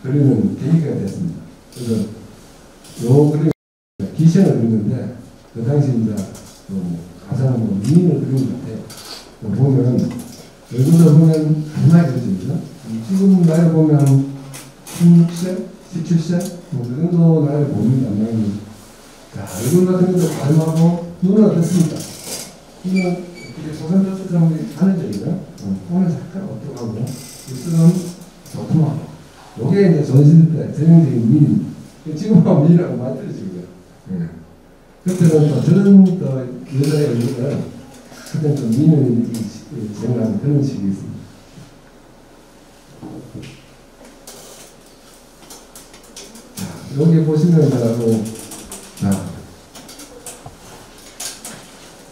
그리는 계기가 됐습니다. 그래서 요 그림 기생을 그렸는데 그 당시 이제 가장 미인을 그린 것 같아요. 보면 여기서 보면 얼마나 그려집니다. 지금 나이 보면 16세, 17세 그 정도 나이를 봅니다. 자, 얼굴 같은 것도 닮아고 눈은 어떻습니까? 눈은 소생자처럼 하늘적이죠. 오늘 잠깐 어떡하고 입술은 도톰하고 요게 이제 전시대 전형적인 미인. 지금은 미인하고 많이 틀어지고요. 그때는 또 저런 또 여자의 얼굴은 그때는 좀 미인을 제공하는 그런 식이 있습니다. 자, 여기 보시면 자,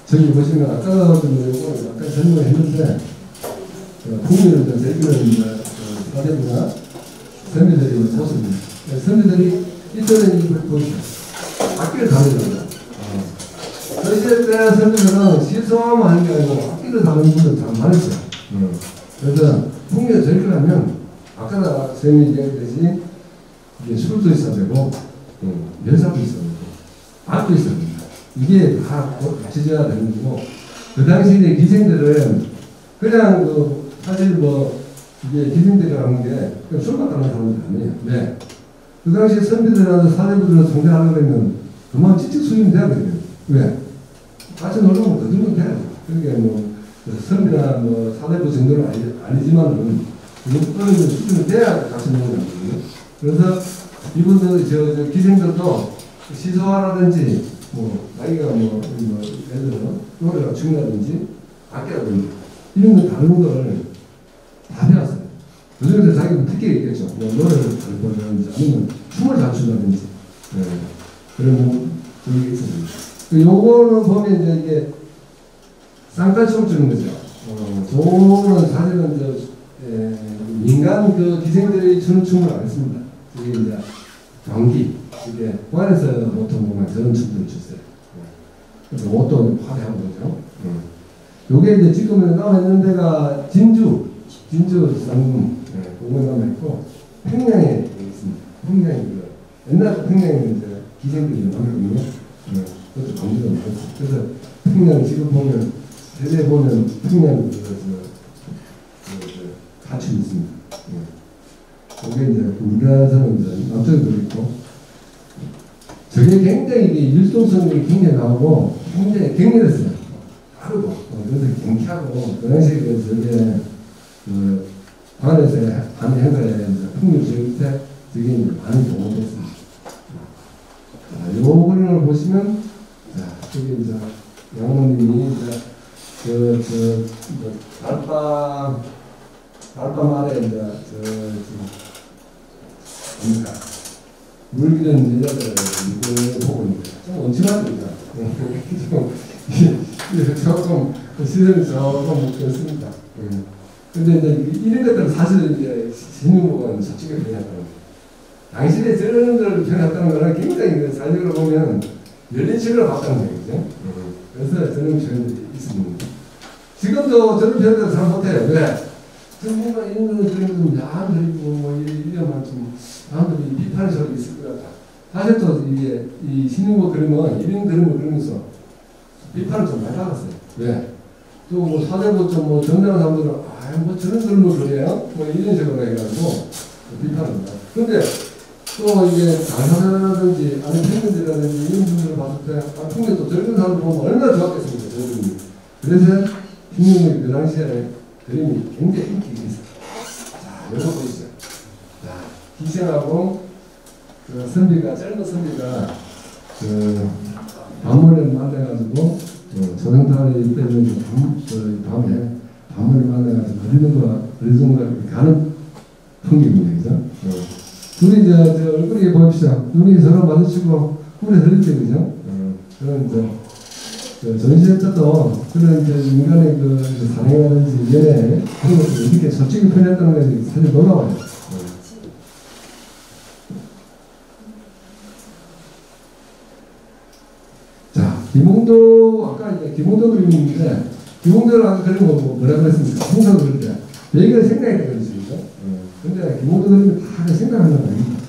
저기 보시면 아까 좀 약간 설명을 했는데 국민을 즐기는 사대부나 선비들의 모습입니다. 선비들이 이때는 이걸 보시죠. 악기를 다루잖아요. 저 시대 때 선비들은 시소하면 하는 게 아니고 악기를 다루는 분들 참 많았어요. 그래서 국민을 즐기려면 아까 쌤이 얘기했듯이 이게 술도 있어야 되고 여자도 있어야 되고 악도 있어야 됩니다. 이게 다 갖춰져야 되는 거고, 그 당시 이제 기생들은 그냥 사실 뭐 이게 기생들이라는 게 그냥 술만 따는 사람들 아니에요. 네. 그 당시 선비들이나 사대부들을 상대하려면 그만 찌직 수임이 돼야 되거든요. 왜? 같이 놀러면 더 들면 돼야죠. 그러니까 뭐 선비나 뭐 사대부 정도는 아니지만은 어느 수준이 돼야 같이 놀는 거거든요. 그래서 이분들 저 기생들도 시소화라든지 뭐 나이가 뭐 예를 들어 노래가 중요하든지 악기라든지 이런 거 다루는 거를 다 배웠어요. 그중에서 자기도 특기가 있겠죠. 뭐 노래를 잘 부르든지 아니면 춤을 잘 추다든지 그런 그게 있습니다. 요거는 보면 이제 이게 쌍따춤을 추는 거죠. 저거는 사실은 민간 그 기생들이 추는 춤을 안 했습니다. 이게 이제 경기 이게 관에서 보통 보면 저런 춤들을 췄어요. 그래서 옷도 화려한 거죠. 요게 이제 지금 남아있는 데가 진주 쌍금 그거 남아있고 평양에 있습니다. 평양이 옛날 평양에 이제 기생들이 많거든요. 그것도 강조가 많았어요. 그래서 평양 지금 보면 세대 보면 평양 가춤이 있습니다. 그게 이제 우리나라에서는 이제 남쪽에도 있고, 저게 굉장히 율동성이 굉장히 나오고 굉장히 격렬했어요. 빠르고 그래서 경쾌하고 그 당시에 저게 관에서 하는 행사에 풍류 지을 때 저게 이제 많이 동원됐습니다. 자, 요 그림을 보시면 자, 저기 이제 양모님이 이제 달밤 아래 이제 뭡니까? 물기는 여자들 이거 보고 있는데 좀 엄청납니다. 조금 시선이 조금 그렇습니다. 근데 이제 이런 것들은 사실 이제 신유목은 솔직히 변했다는 거예요. 당신의 저런 걸 변했다는 거는 굉장히 사실적으로 보면 열린 식으로 봤다는 얘기죠. 그래서 저런 표현들이 있습니다. 지금도 저런 표현들 잘 못해요. 왜? 뭔가 이런 거는 그림은 야한 그리고 뭐 이러면 좀 사람들이 비판의 소리 있을 것 같다. 사실 또 이게 이 신유목 그림은 이런 그림을 그리면서 비판을 좀 많이 받았어요. 왜? 또 뭐 사대부 좀 뭐 정당한 사람들은 뭐 저런 그림을 그려요? 뭐 이런 식으로 해가지고 비판을 받아요. 근데 또 이게 강사라든지 아니면 팬들이라든지 이런 분들을 봤을 때 풍경 또 저런 사람들 보면 얼마나 좋았겠습니까? 저런 그림이. 그래서 신유목이 그 당시에 그림이 굉장히 인기가 있어요. 자, 이거 보시죠. 자, 기생하고 그 선비가, 젊은 선비가 그 밤물에 만나가지고 조정달이 때문에 밤에 밤을 만나가지고 어디선가 가는 풍경입니다. 그죠? 둘이 저 얼굴이 봅시다. 눈이 서로 마주치고 물에 흐를 때, 그죠? 그런 전시회 때도 그런 인간의 사랑이라든지 연애 그런 것들을 이렇게 솔직히 표현했다는 것이 사실 놀라워요. 자, 김홍도 아까 이제 김홍도 그림인데 김홍도를 아까 그린 거 뭐라 그랬습니까? 항상 그럴 때 얘기가 생각이 되거든요. 근데 김홍도 그림이 다 생각하는 거 아닙니다.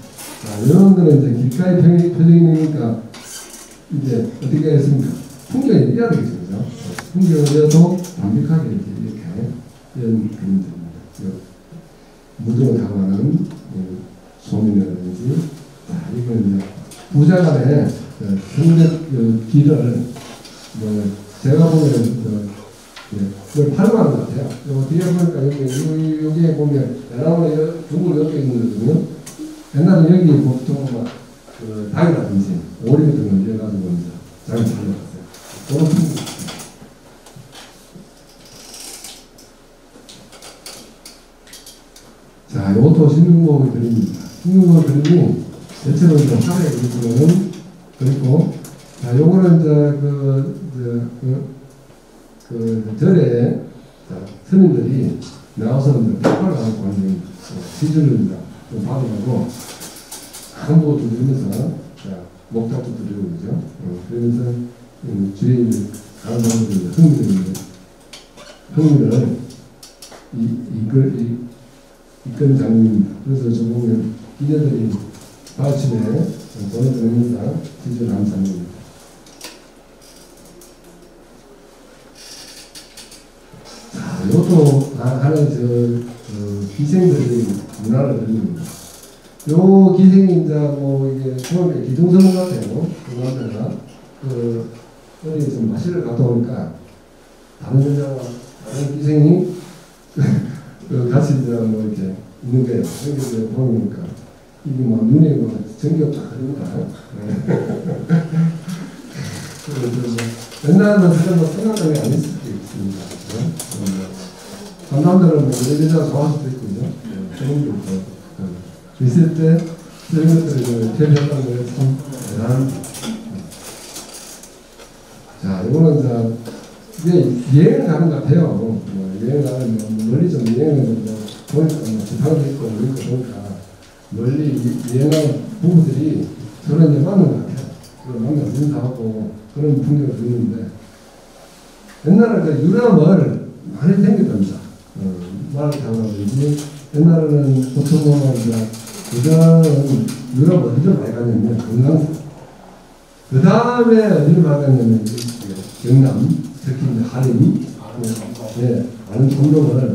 자, 이런 거는 이제 길가의 표정이니까 이제 어떻게 했습니까? 풍경이 이어야 되겠죠, 그죠? 풍경이어도 완벽하게 이렇게 이런 그림들입니다. 무덤을 당하는 소민이라든지, 자, 이건 이제 부자간의 성적 길을 제가 보면 그걸 활용하는 것 같아요. 뒤에 보니까 여기에 보면 나라에 중국 옆에 있는 거거든요. 옛날에 여기 보통 막 닭이라든지 오리 같은 걸 이어가지고 이제 장을 살려갔어요. 그런 풍경. 자, 이것도 신중곡의 그림입니다. 신중곡의 그림이 대체로 이제 화려의 그림으로는 그리고 자, 요거는 이제 절에 스님들이 나와서 이제 탁발을 하고 하는 시주를 이제 좀 받으라고 한복을 두드리면서 목탁도 드리고 그죠. 그러면서 주위에 있는 다른 사람들이 흥미를 이끄는 장면입니다. 그래서 저 보면 기녀들이 아침에 돈을 들으면서 시주를 하는 장면입니다. 자, 이것도 하나의 기생들의 문화를 드립니다. 요 기생이 이제 이게 처음에 기둥서문 같아요. 그 남자가 어디 좀 마실을 갔다 오니까 다른 여자와 다른 기생이 같이 이제 이렇게 있는 거예요. 여기 보니까 이게 눈에 전기가 딱 흐릅니다. 옛날에는 그런 생각하는 게 아닐 수도 있습니다. 남자들은 여자가 좋아할 수도 있거든요. 그런 게 있고. 있을 때 이런 것들을 표현했다는 게 참 대단한. 자, 이거는 이제 여행을 가는 것 같아요. 여행 가면 멀리 좀 여행을 보니까 지팡이도 있고 보니까 멀리 여행하는 부부들이 저를 이제 만난 것 같아요. 그걸 만나서 인사하고 그런 풍경을 보이는데 옛날에 유람을 많이 댕겼답니다. 말을 타고라든지 옛날에는 보통 이제 그전은 유럽 어디를 많이 가냐면 금강산. 그 다음에 어디를 많이 가냐면 경남, 특히 이제 한림, 많은 공동을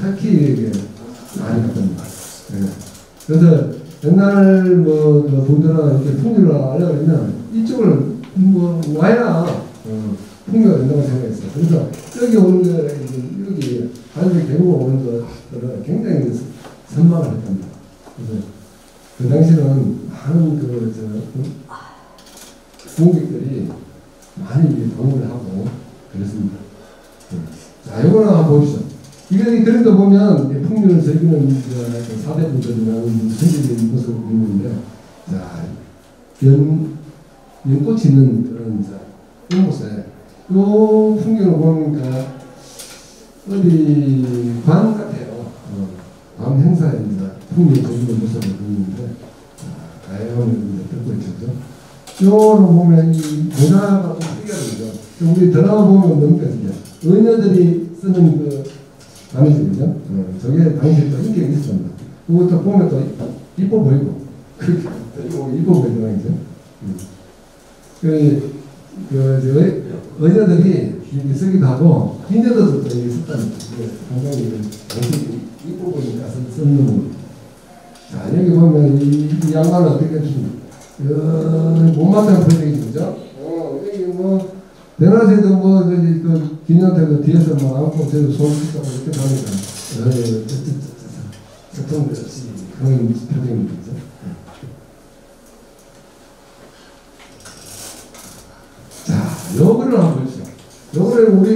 특히 많이 갔답니다. 그래서 옛날 분들은 이렇게 풍류를 알려면 이쪽을 와야 풍류가 된다고 생각했어요. 그래서 여기 오는 거, 여기 한림 계곡 오는 것들은 굉장히 선망을 했답니다. 그래서 그 당시는 많은 공객들이 많이 방문을 하고 그랬습니다. 자, 이거는 한번 보시죠. 이 그림도 보면 풍류를 즐기는 사대분들이나 선지적인 모습을 보이는데, 자, 연꽃이 있는 그런 연못에 이 풍경을 보니까 어디 관 같아요. 밤 행사에 풍류를 즐기는 모습을 보이는데, 다양한 듣고 있죠. 요를 보면 이 문화가 좀 특이하게 되죠. 우리 드라마 보면 뭡니까, 은여들이 쓰는 단어죠, 그죠? 저게 당시에 또 인기가 있었습니다. 그것도 보면 또 이뻐 보이고, 이뻐 보이더라고요, 그죠? 은여들이 쓰기도 하고, 인여들도 썼다는 거죠. 상당히 당시 이뻐 보이니까 쓰는 거. 자, 여기 보면 이 양반은 어떻게 했습니까? 못마땅한 표정이죠. 여기 내놔서도 기념태도 뒤에서 안고 저도 손 씻고 이렇게 하니까 소통도 없이 그런 표정입니다. 자, 요거를 한번 보시죠. 요거를 우리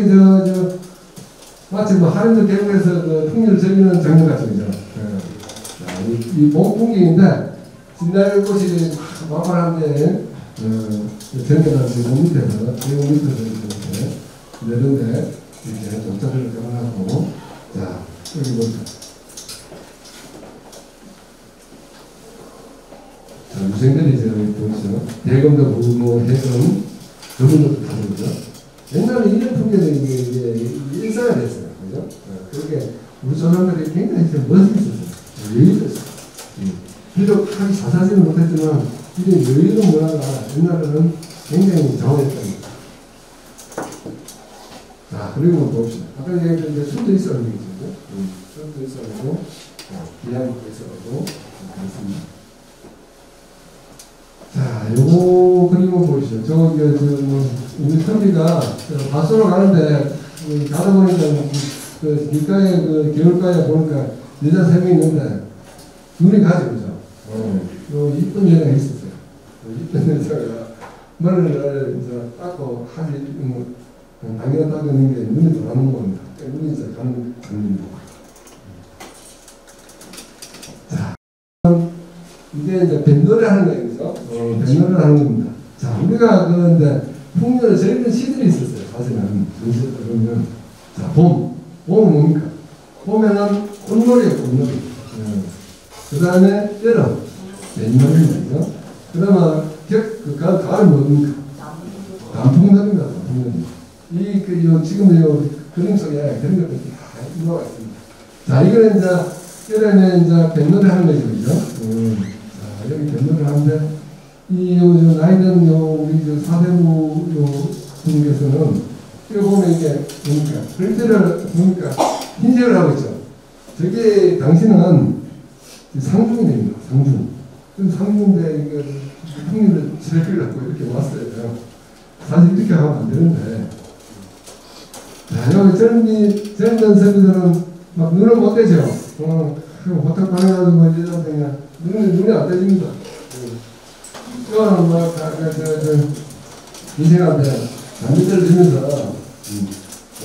마치 뭐 하림도 계곡에서 그 풍류를 즐기는 장면 같죠, 그죠? 자, 이 봄풍경인데, 진달꽃이 만만한데, 정연한 계곡 밑에서 이렇게 내는데, 이렇게 녹차들을 껴안고, 자, 여기 보자. 자, 유생들이 이제 보이시죠? 대검도 보고, 해금, 저분들도 다 보죠? 옛날에 이런 풍경이 이게 일상이 됐어요. 그죠? 그렇게 우리 조상들이 굉장히 멋있었어요. 여유있었어요. 비록 하기 자사지는 못했지만, 이런 여유로운 문화가 옛날에는 굉장히 정했답니다. 자, 그리고 봅시다. 아까 얘기했던 이제 술도 있어야 되겠죠. 술도 있어야 되고, 비양도 있어야 되고, 그렇습니다. 자, 요거 그림을 보시죠. 저기, 우리 선비가 밭으로 가는데, 가다 보니까, 그 길가에, 그 겨울가에 보니까 여자 3명 있는데, 눈이 가지, 그죠? 요 이쁜 여자가 있었어요. 이쁜 여자가 머리를 이제 닦고 하지, 당연히 닦는 게 눈이 돌아가는 겁니다. 눈이 이제 가는 장면입니다. 자, 이게 이제 뱃노래 하는 거예요, 그죠? 뱃노래 하는 겁니다. 자, 우리가 그런데 풍년을 즐기는 시들이 있었어요, 사실은. 그러면, 자, 봄은 뭡니까? 봄에는 꽃놀이예요, 꽃놀이. 그 다음에 여름, 뱃놀이입니다, 그죠? 그러면 가을 뭡니까? 단풍놀이입니다, 단풍놀이. 지금 그림 속에 그런 것들이 다 들어가 있습니다. 자, 이거는 이제 여름에 이제 뱃놀이 하는 거죠, 그죠? 자, 여기 뱃놀이 하는데, 나이든 우리 사대부 분께서는, 이거 보면 이게 뭡니까? 글자를 보니까 흰색을 하고 있죠. 저게 당신은 상중이 됩니다, 상중. 상중인데, 이거 풍류를 즐기려고 이렇게 왔어요. 사실 이렇게 하면 안 되는데. 자, 여기 젊은 선비들은 막 눈을 못 떼죠. 호떡 반해가지고 이러다가 눈이 안 떼집니다. 이거는 뭐, 인생한테 담배를 주면서,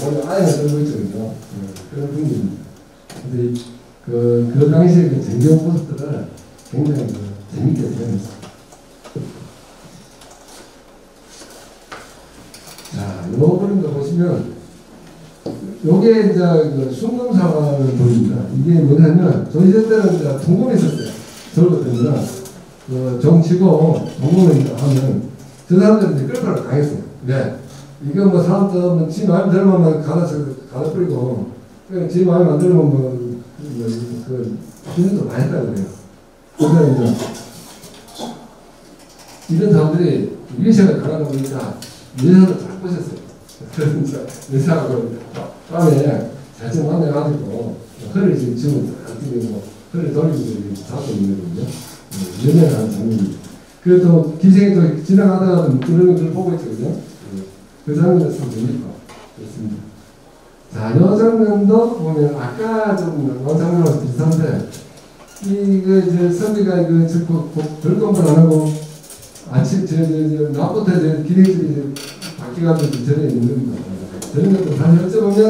오늘 아이가 들고 있죠, 그죠? 그런 분입니다. 근데, 그 당시에 그 정경 모습들을 굉장히 재밌게 표현했어요. 자, 요 그림도 보시면, 요게 이제 그 순금사관을 보입니다. 이게 뭐냐면, 조시대 때는 이제 동검이 있었어요. 저거든요. 정치고 동검을 하면, 저 사람들은 이제 끌파를 당했어요. 네. 이거 뭐 사람들, 지 마음에 들면 가다 뿌리고, 지 마음에 안 들면 훈련도 많이 했다고 그래요. 그래서 이제, 이런 사람들이 위생을 가다 보니까, 여자도 잘 꼬셨어요. 그래서 이제 여자하고 밤에 잘좀 만나가지고 허리를 지금 안 뛰고 허리를 돌리고 잡고 있는 거거든요. 연애를 하는 장면입니다. 그래도 기생이 또 지나가다가 그런 것을 보고 있죠, 그죠? 그 장면을 참 재밌고 그렇습니다. 자, 이 장면도 보면 아까 좀 나온 장면하고 비슷한데 이거 이제 선비가 별공부를 안 하고 아침 낮부터 기생들이 바뀌어가지고 절에 있는 겁니다. 저런 것도 사실 어쩌보면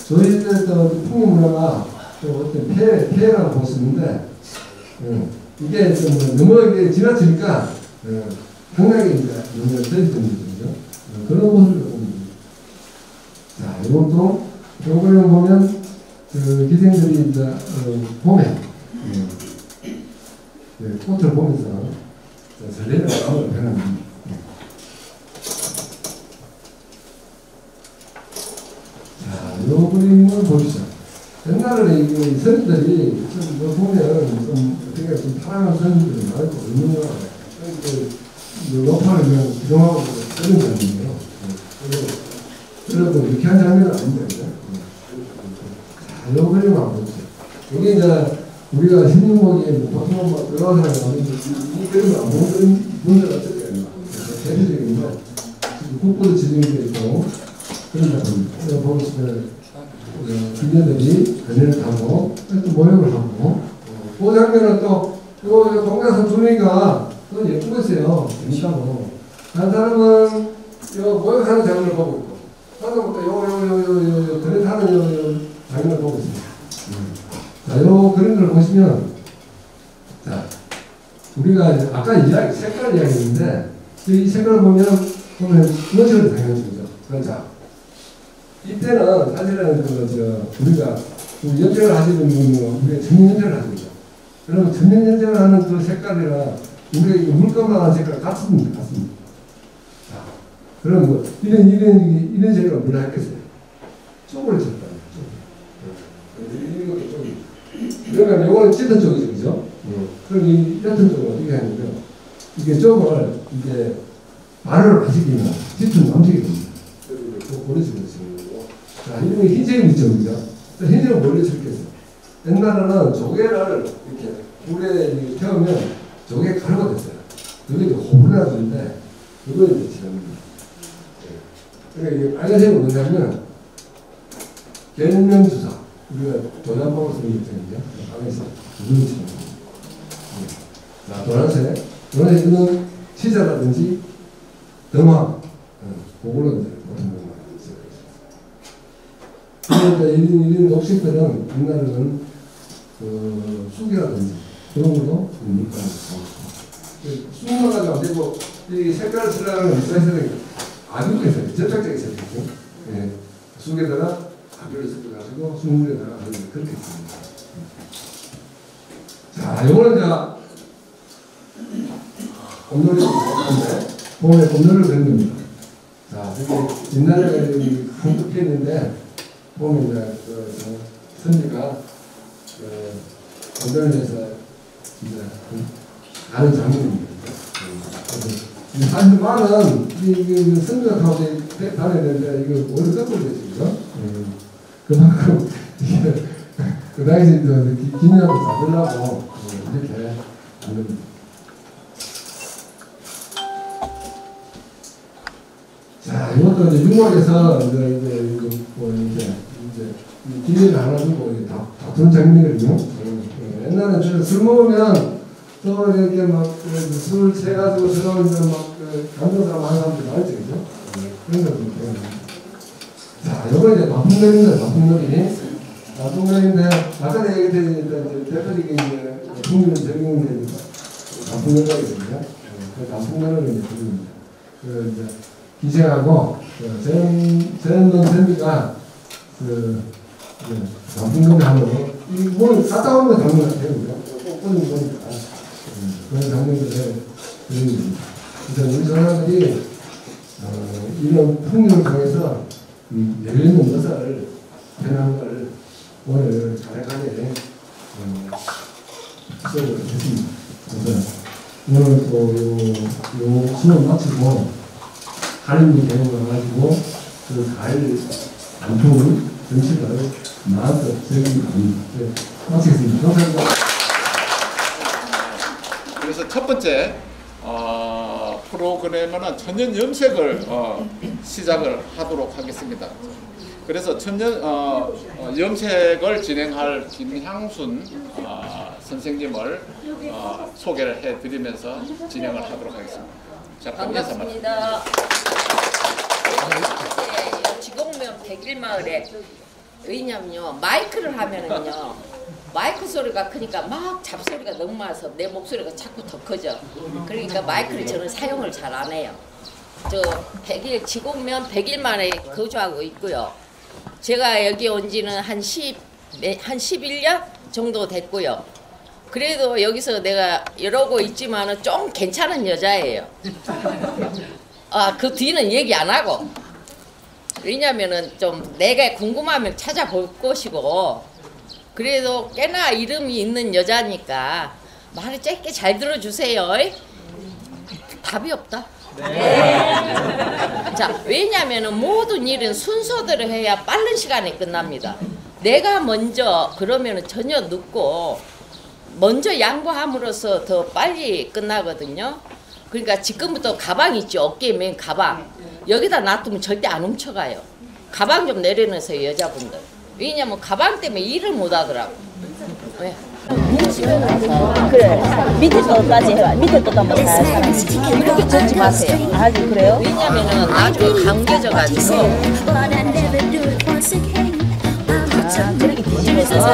저희들 풍요 문화가 어떤 폐해라고 볼 수 있는데 이게 좀 너무 이게 지나치니까 상당히 이제 영향을 떨어지는 거죠. 그런 모습을 봅니다. 자, 이것도 요거를 보면 그 기생들이 이제 봄에 꽃을 보면서 설레는 마음을 표현합니다. 자, 요 그림을 보시죠. 옛날에 이 선생들이 좀 보면 좀 어떻게 좀 사랑하는 선생들이 많고 의문이가 높아를 그냥 기동하고 그런 장면이에요. 그래도 이렇게 한 장면은 아닌데. 자, 요 그림을 한번 보시죠. 여기 이제 우리가 신림목이 보통 막 들어가서 하는데 이 그림을 안 보는 분들 어떨 거예요. 대표적인 거. 국보도 지정되어 있고 그런 작품입니다. 보시면 기녀들이 그네를 타고 또 모욕을 하고 그 장면은 또 동네에서 주니까 또 예쁘겠어요. 재밌다고. 다른 사람은 모욕하는 장면을 보고 있고 방금부터 요 그림 하는 요 장면을 보고 있습니다. 자, 요 그림을 보시면, 자, 우리가 아까 이야기, 색깔 이야기했는데, 이 색깔을 보면 무엇을 당연히 주죠. 그렇죠. 이때는 사실은 우리가 연재를 하시는 분은 우리가 전면 연재를 하고 있죠. 그러면 전면 연재를 하는 그 색깔이랑 우리가 물감만 색깔 같습니다. 자, 그럼 뭐 이런 색깔을 뭐라 했겠어요? 쪽을 쳤다. 그러면 요거는 찢은 쪽이죠, 그죠? 그럼 이 옅은 쪽은 어떻게 하냐면 이게 쪽을 이제 발을 하시기는 짙은 남색이 됩니다. 그런 식으로 치는 거고. 자, 이런 흰색이 있죠, 그죠? 흰색은 뭘로 칠겠어요? 옛날에는 조개를 이렇게 물에 태우면 조개 가루가 됐어요. 그게 이제 호불호라는데 그걸 이제 칠합니다. 그러니까 이게 빨간색은 뭐냐면 결명주사. 우리가 도장방을 쓰는 입장이죠. 빨간색. 이걸 칠합니다. 자, 노란색은 시자라든지 등화. 그거는 보통 그러니까 이런 녹색들은 옛날에는 쑥이라든지 그런 걸로 물감을 쓰고 쑥만 가지고 안 되고 이 색깔을 쓰려면 미사일이 아비가 있어요. 접착제가 있어요. 예. 쑥에다가 아비를 섞어가지고 쑥물에다가 그렇게 씁니다. 자, 요거는 이제 곰돌이 나왔는데 봄에 곰돌이를 그린 겁니다. 자, 여기 옛날에 한국 피했는데 보면 이제 선지가 건강에서 이제 다른 장면입니다. 사실 말은 이 선지가 가운데 다녀야 되는데 이거 오히려 거꾸로 됐죠. 그만큼 그 당시 기념을 잡으려고 이렇게 안 됩니다. 자, 이것도 이제 유목에서 이제 기회를 하나 주고 다투는 장면이거든요. 옛날에 술 먹으면 또 이렇게 막 술 채가지고 들어오면 막 감정사람 하는 사람들 많지, 그죠? 그런 거 자, 요거 이제 나쁜놈입니다. 나쁜놈인데 아까 내가 얘기했던 대표적인 이제 국민은 적용되는 나쁜놈이거든요. 그 나쁜놈을 이제 부릅니다. 그 이제 기생하고 전비가 나쁜 놈이 하고 이거는 갔다 오는 거 장면 같아요. 꼭 보는 거니까 그런 장면들을 그립니다. 그래서 우리 사람들이 이런 풍류를 통해서 열리는 여사를 변한 걸 오늘 잘하게 수업을 했습니다. 그래서 오늘 또 수업 마치고 할인이 대응을 가지고 그 과일 안통을 전시를 마음껏 즐기고 갑니다. 네, 마치겠습니다. 감사합니다. 그래서 첫 번째 프로그램은 천연 염색을 시작을 하도록 하겠습니다. 그래서 천연 염색을 진행할 김향순 선생님을 소개를 해드리면서 진행을 하도록 하겠습니다. 자, 반갑습니다. 지곡면 101마을에 왜냐면요 마이크를 하면은요 마이크 소리가 크니까 막 잡소리가 너무 많아서 내 목소리가 자꾸 더 커져. 그러니까 마이크를 저는 사용을 잘 안 해요. 지곡면 101마을에 거주하고 있고요. 제가 여기 온 지는 한 11년 정도 됐고요. 그래도 여기서 내가 이러고 있지만은 좀 괜찮은 여자예요. 그 뒤는 얘기 안 하고. 왜냐면은 좀 내가 궁금하면 찾아볼 것이고, 그래도 꽤나 이름이 있는 여자니까 말을 짧게 잘 들어주세요. 답이 없다. 네. 자, 왜냐면은 모든 일은 순서대로 해야 빠른 시간에 끝납니다. 내가 먼저 그러면은 전혀 늦고 먼저 양보함으로써 더 빨리 끝나거든요. 그러니까 지금부터 가방 있죠. 어깨에 맨 가방. 여기다 놔두면 절대 안 훔쳐가요. 가방 좀 내려놓으세요, 여자분들. 왜냐면 가방 때문에 일을 못 하더라고. 왜? 그래. 밑에 거까지 해봐. 밑에 것도 한번 다 해봐. 이렇게 젓지 마세요. 아주 그래요? 왜냐면은 나중에 감겨져가지고 저렇게 뒤집어서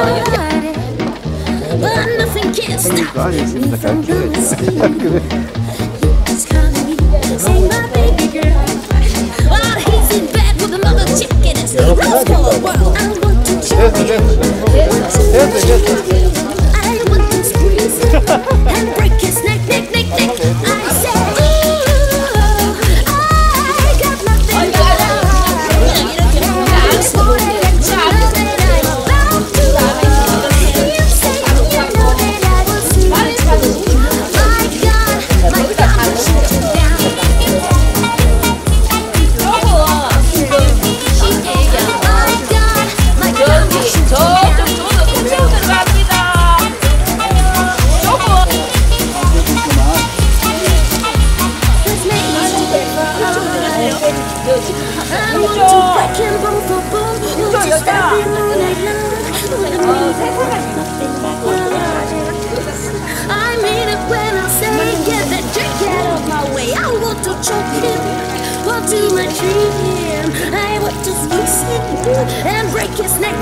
and break his neck.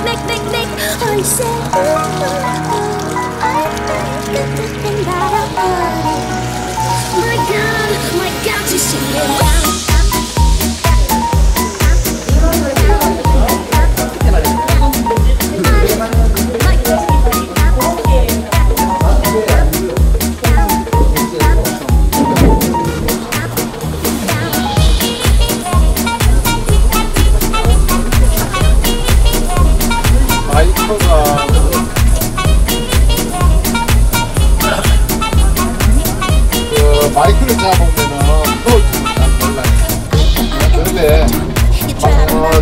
I said, my God, just sing it down. 마이크를 잡으면은 그런데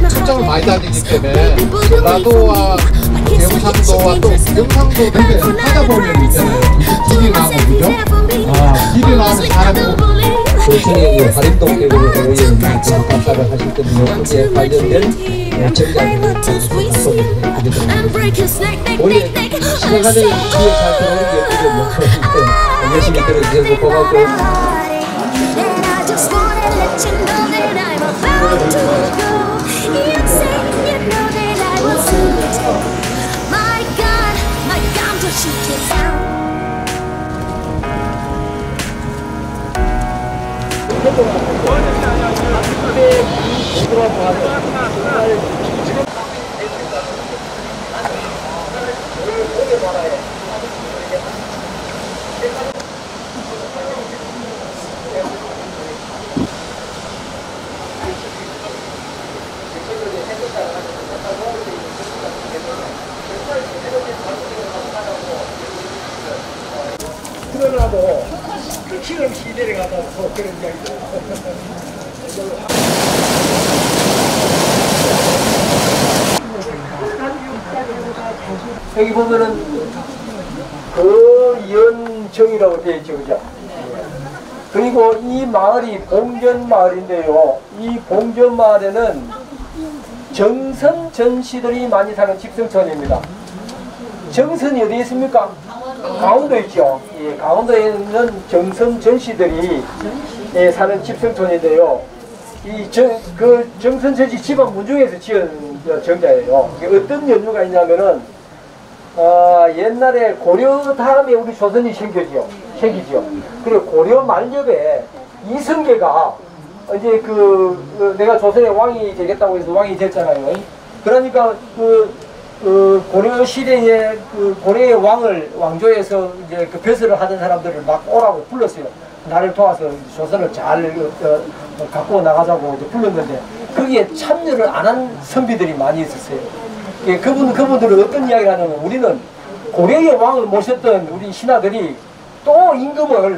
출장을 많이 다니기 때문에 전라도와 경상도와 또 경상도 근데 하다 보면 있잖아요. 길이 나고 그죠? 길이 나오는 사람이 도청의 화림동 계곡을 의원님 감사를 하실 때는 여기에 관련된 정장을 갖고 원래 시작하는 뒤에 잘 들어오는 게 어떻게 열심히 들어주셔서 고맙고요. 그러나도 그 기름 시대를 갖다 그런 이야기들. 여기 보면은 거연정이라고 되어 있죠, 그죠? 그리고 이 마을이 봉전마을인데요. 이 봉전마을에는 정선 전시들이 많이 사는 집성촌입니다. 정선이 어디에 있습니까? 강원도에 있죠. 예, 강원도에 있는 정선 전시들이 사는 집성촌인데요. 그 정선 전시 집안 문중에서 지은 정자예요. 어떤 연유가 있냐면은 옛날에 고려 다음에 우리 조선이 생기죠. 그리고 고려 말엽에 이성계가 이제 내가 조선의 왕이 되겠다고 해서 왕이 됐잖아요. 그러니까 고려 시대에 고려의 왕조에서 이제 벼슬을 하던 사람들을 막 오라고 불렀어요. 나를 도와서 조선을 잘 갖고 나가자고 이제 불렀는데 거기에 참여를 안 한 선비들이 많이 있었어요. 예, 그분들은 어떤 이야기를 하냐면 우리는 고려의 왕을 모셨던 우리 신하들이 또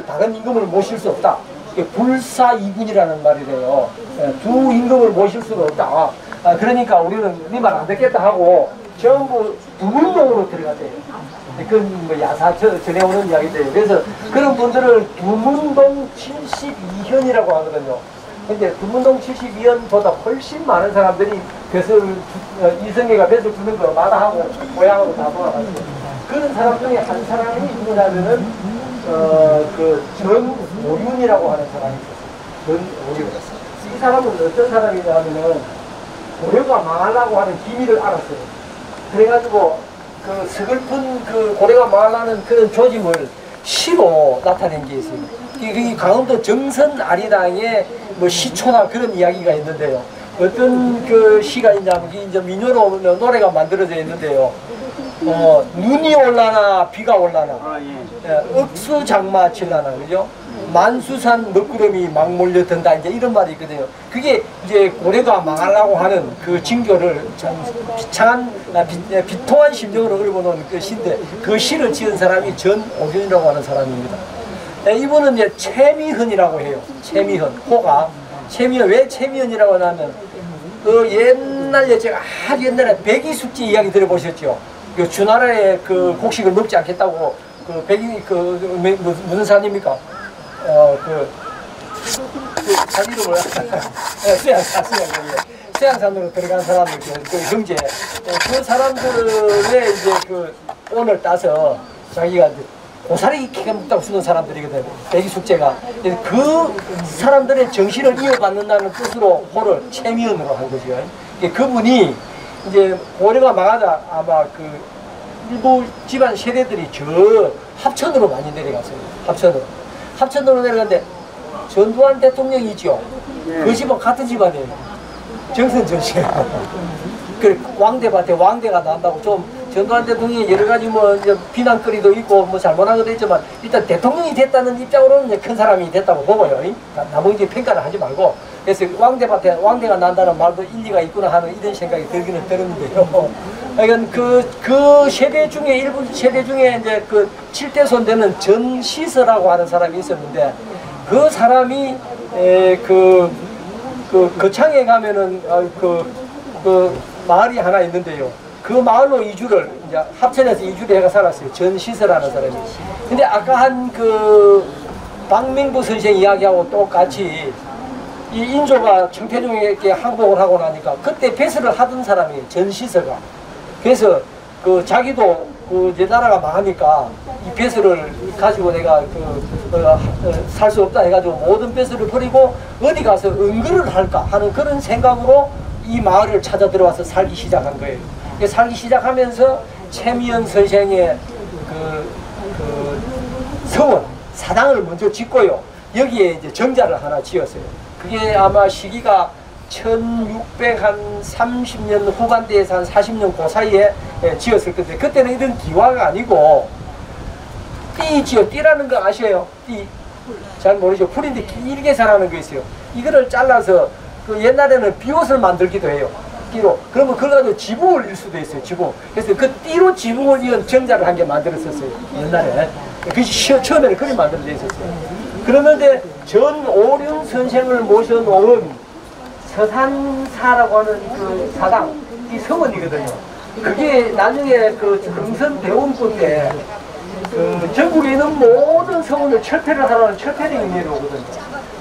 다른 임금을 모실 수 없다. 불사이군이라는 말이래요. 두 임금을 모실 수가 없다. 그러니까 우리는 네 말 안 듣겠다 하고 전부 두문동으로 들어가세요. 그건 뭐 야사 전해오는 이야기인데 그래서 그런 분들을 두문동 72현이라고 하거든요. 근데 두문동 72현보다 훨씬 많은 사람들이 이성계가 벼슬 주는 거 마다하고 고향으로 다 돌아갔어요. 그런 사람 중에 한 사람이 누구냐면은 전오륜이라고 하는 사람이 있었어요. 전오륜. 이 사람은 어떤 사람이냐 하면은 고려가 망하려고 하는 기미를 알았어요. 그래가지고 그 서글픈 그 고려가 망하려는 그런 조짐을 시로 나타낸 게 있어요. 이 강원도 정선 아리랑의 뭐 시초나 그런 이야기가 있는데요. 어떤 그 시가 있냐면 이제 민요로 노래가 만들어져 있는데요. 눈이 올라나 비가 올라나 억수장마 칠라나 그죠? 만수산 먹구름이 막 몰려든다 이제 이런 말이 있거든요. 그게 이제 고려가 망하려고 하는 그 징조를 참 비창한 비통한 심정으로 읊어놓은 그 시인데 그 시를 지은 사람이 전오균이라고 하는 사람입니다. 이분은 이제 채미흔이라고 해요. 채미흔 호가 채미흔 왜 채미흔이라고 하냐면 그 옛날에 제가 아주 옛날에 백이숙지 이야기 들어보셨죠? 그 주나라의 그 곡식을 먹지 않겠다고 그 백이 그 무슨 산입니까? 산 이름 뭐야? 수양산으로 들어간 사람들 그 형제 그 사람들의 이제 그 오늘 따서 자기가 고사리 키가 먹다고 쓰는 사람들이거든. 백이숙제가 그 사람들의 정신을 이어받는다는 뜻으로 호를 채미연으로 한 거죠. 그분이 이제 고려가 망하자 아마 그 일부 집안 세대들이 저 합천으로 많이 내려갔어요. 합천으로 내려갔는데 전두환 대통령이죠. 그 집은 같은 집안이에요. 정선 전씨. 그 왕대밭에 왕대가 난다고 좀 전두환 대통령이 여러 가지 뭐 이제 비난거리도 있고 뭐 잘못한 것도 있지만 일단 대통령이 됐다는 입장으로는 이제 큰 사람이 됐다고 보고요. 나머지 평가를 하지 말고 그래서 왕대밭에 왕대가 난다는 말도 일리가 있구나 하는 이런 생각이 들기는 들었는데요. 그러니까 그 세대 중에 일부 세대 중에 이제 그 7대 손대는 전시서라고 하는 사람이 있었는데 그 사람이 그 거창에 가면은 그 마을이 하나 있는데요. 그 마을로 이주를 이제 합천에서 이주를 해가 살았어요. 전시서라는 사람이. 근데 아까 한 그 박명부 선생 이야기하고 똑같이 이 인조가 청태종에게 항복을 하고 나니까 그때 배설을 하던 사람이 전시서가. 그래서 그 자기도 그 내 나라가 망하니까 이 배설을 가지고 내가 살 수 없다 해가지고 모든 배설을 버리고 어디 가서 은거를 할까 하는 그런 생각으로 이 마을을 찾아 들어와서 살기 시작한 거예요. 살기 시작하면서 채미연 선생의 그 성원 사당을 먼저 짓고요. 여기에 이제 정자를 하나 지었어요. 그게 아마 시기가 1630년 후반대에서 한 40년 그 사이에 지었을 건데 그때는 이런 기와가 아니고 띠지요. 띠라는 거 아셔요? 띠. 잘 모르죠. 풀인데 길게 자라는 거 있어요. 이거를 잘라서 그 옛날에는 비옷을 만들기도 해요. 띠로. 그러면 그걸 가지고 지붕을 일 수도 있어요. 지붕. 그래서 그 띠로 지붕을 이은 정자를 한 개 만들었었어요. 옛날에. 그 처음에는 그리 만들어져 있었어요. 그러는데 전오륜 선생을 모셔놓은 서산사라고 하는 그 사당, 이 성원이거든요. 그게 나중에 그 금선 대원군 때 그 전국에 있는 모든 성원을 철폐를 하라는 철폐령이 내려오거든요.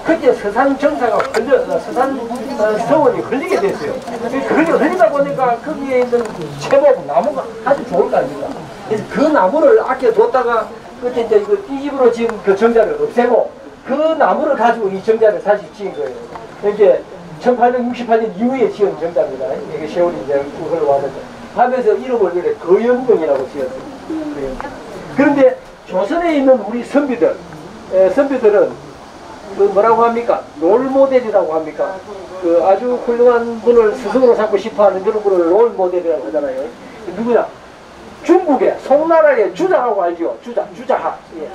그때 서산 정사가 서산 성원이 흘리게 됐어요. 그게 흘리다 보니까 거기에 있는 채목 나무가 아주 좋을 거 아닙니까? 그래서 그 나무를 아껴뒀다가 그때 이제 그 띠집으로 지은 그 정자를 없애고 그 나무를 가지고 이 정자를 다시 지은 거예요. 이제 1868년 이후에 지은 정자입니다. 이게 세월이 이제 흘러왔는데 하면서 이름을 이래 거연동이라고 지었어요. 그런데 조선에 있는 우리 선비들은 그 뭐라고 합니까? 롤모델이라고 합니까? 그 아주 훌륭한 분을 스승으로 삼고 싶어하는 그런 분을 롤모델이라고 하잖아요. 누구냐? 중국의 송나라의 주자라고 알죠? 주자하. 예.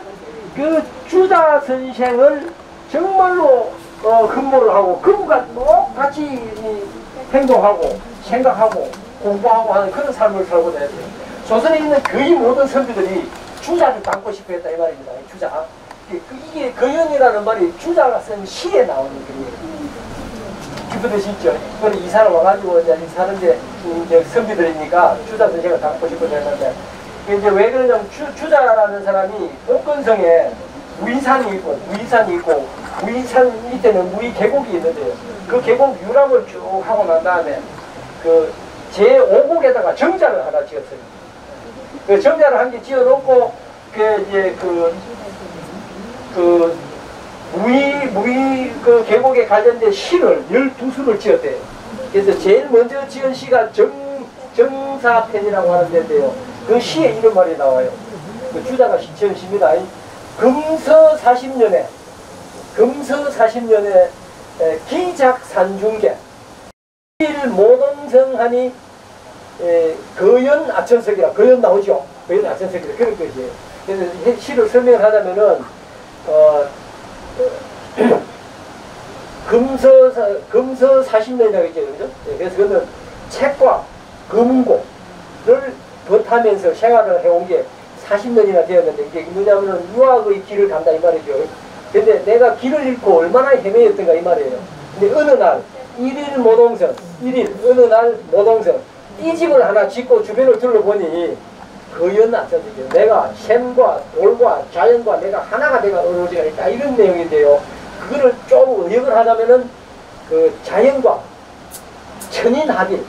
그 주자 선생을 정말로 근무를 하고 그분과 똑같이 행동하고 생각하고 공부하고 하는 그런 삶을 살고 다녔어요. 조선에 있는 거의 모든 선비들이 주자를 닮고 싶어 했다 이 말입니다. 주자. 이게 거연이라는 말이 주자가 쓴 시에 나오는 글이에요. 기쁘시죠? 그런데 이 사람 와가지고 이제 사는데 이제 선비들이니까 주자 선생을 닮고 싶어 했는데 이제 왜 그러냐면 주자라는 사람이 복건성에 무의산이 있고 무의산 밑에는 무의 계곡이 있는데요. 그 계곡 유람을 쭉 하고 난 다음에 그 제5곡에다가 정자를 하나 지었어요. 그 정자를 한 개 지어놓고 그 이제 무의 그 계곡에 관련된 시를 12수를 지었대요. 그래서 제일 먼저 지은 시가 정사편이라고 하는 데인데요. 그 시에 이런 말이 나와요. 그 주자가 지은 시입니다. 금서 40년에 기작산중계 일모동성하니 거연 아천석이라 거연 나오죠. 거연 아천석이라 그런 것이에요. 그래서 시를 설명을 하자면은 금서 40년이라고 했죠. 그죠? 그래서 그는 책과 금고를 버타면서 생활을 해온 게 40년이나 되었는데 이게 뭐냐면은 유학의 길을 간다 이 말이죠. 근데 내가 길을 잃고 얼마나 헤매였던가 이 말이에요. 근데 어느 날 일일 모동선 어느 날 모동선 이 집을 하나 짓고 주변을 둘러보니 거연 아천석이에요. 내가 샘과 돌과 자연과 내가 하나가 내가 어우러지가 있다 이런 내용인데요. 그거를 좀 의역을 하자면은 그 자연과 천인합일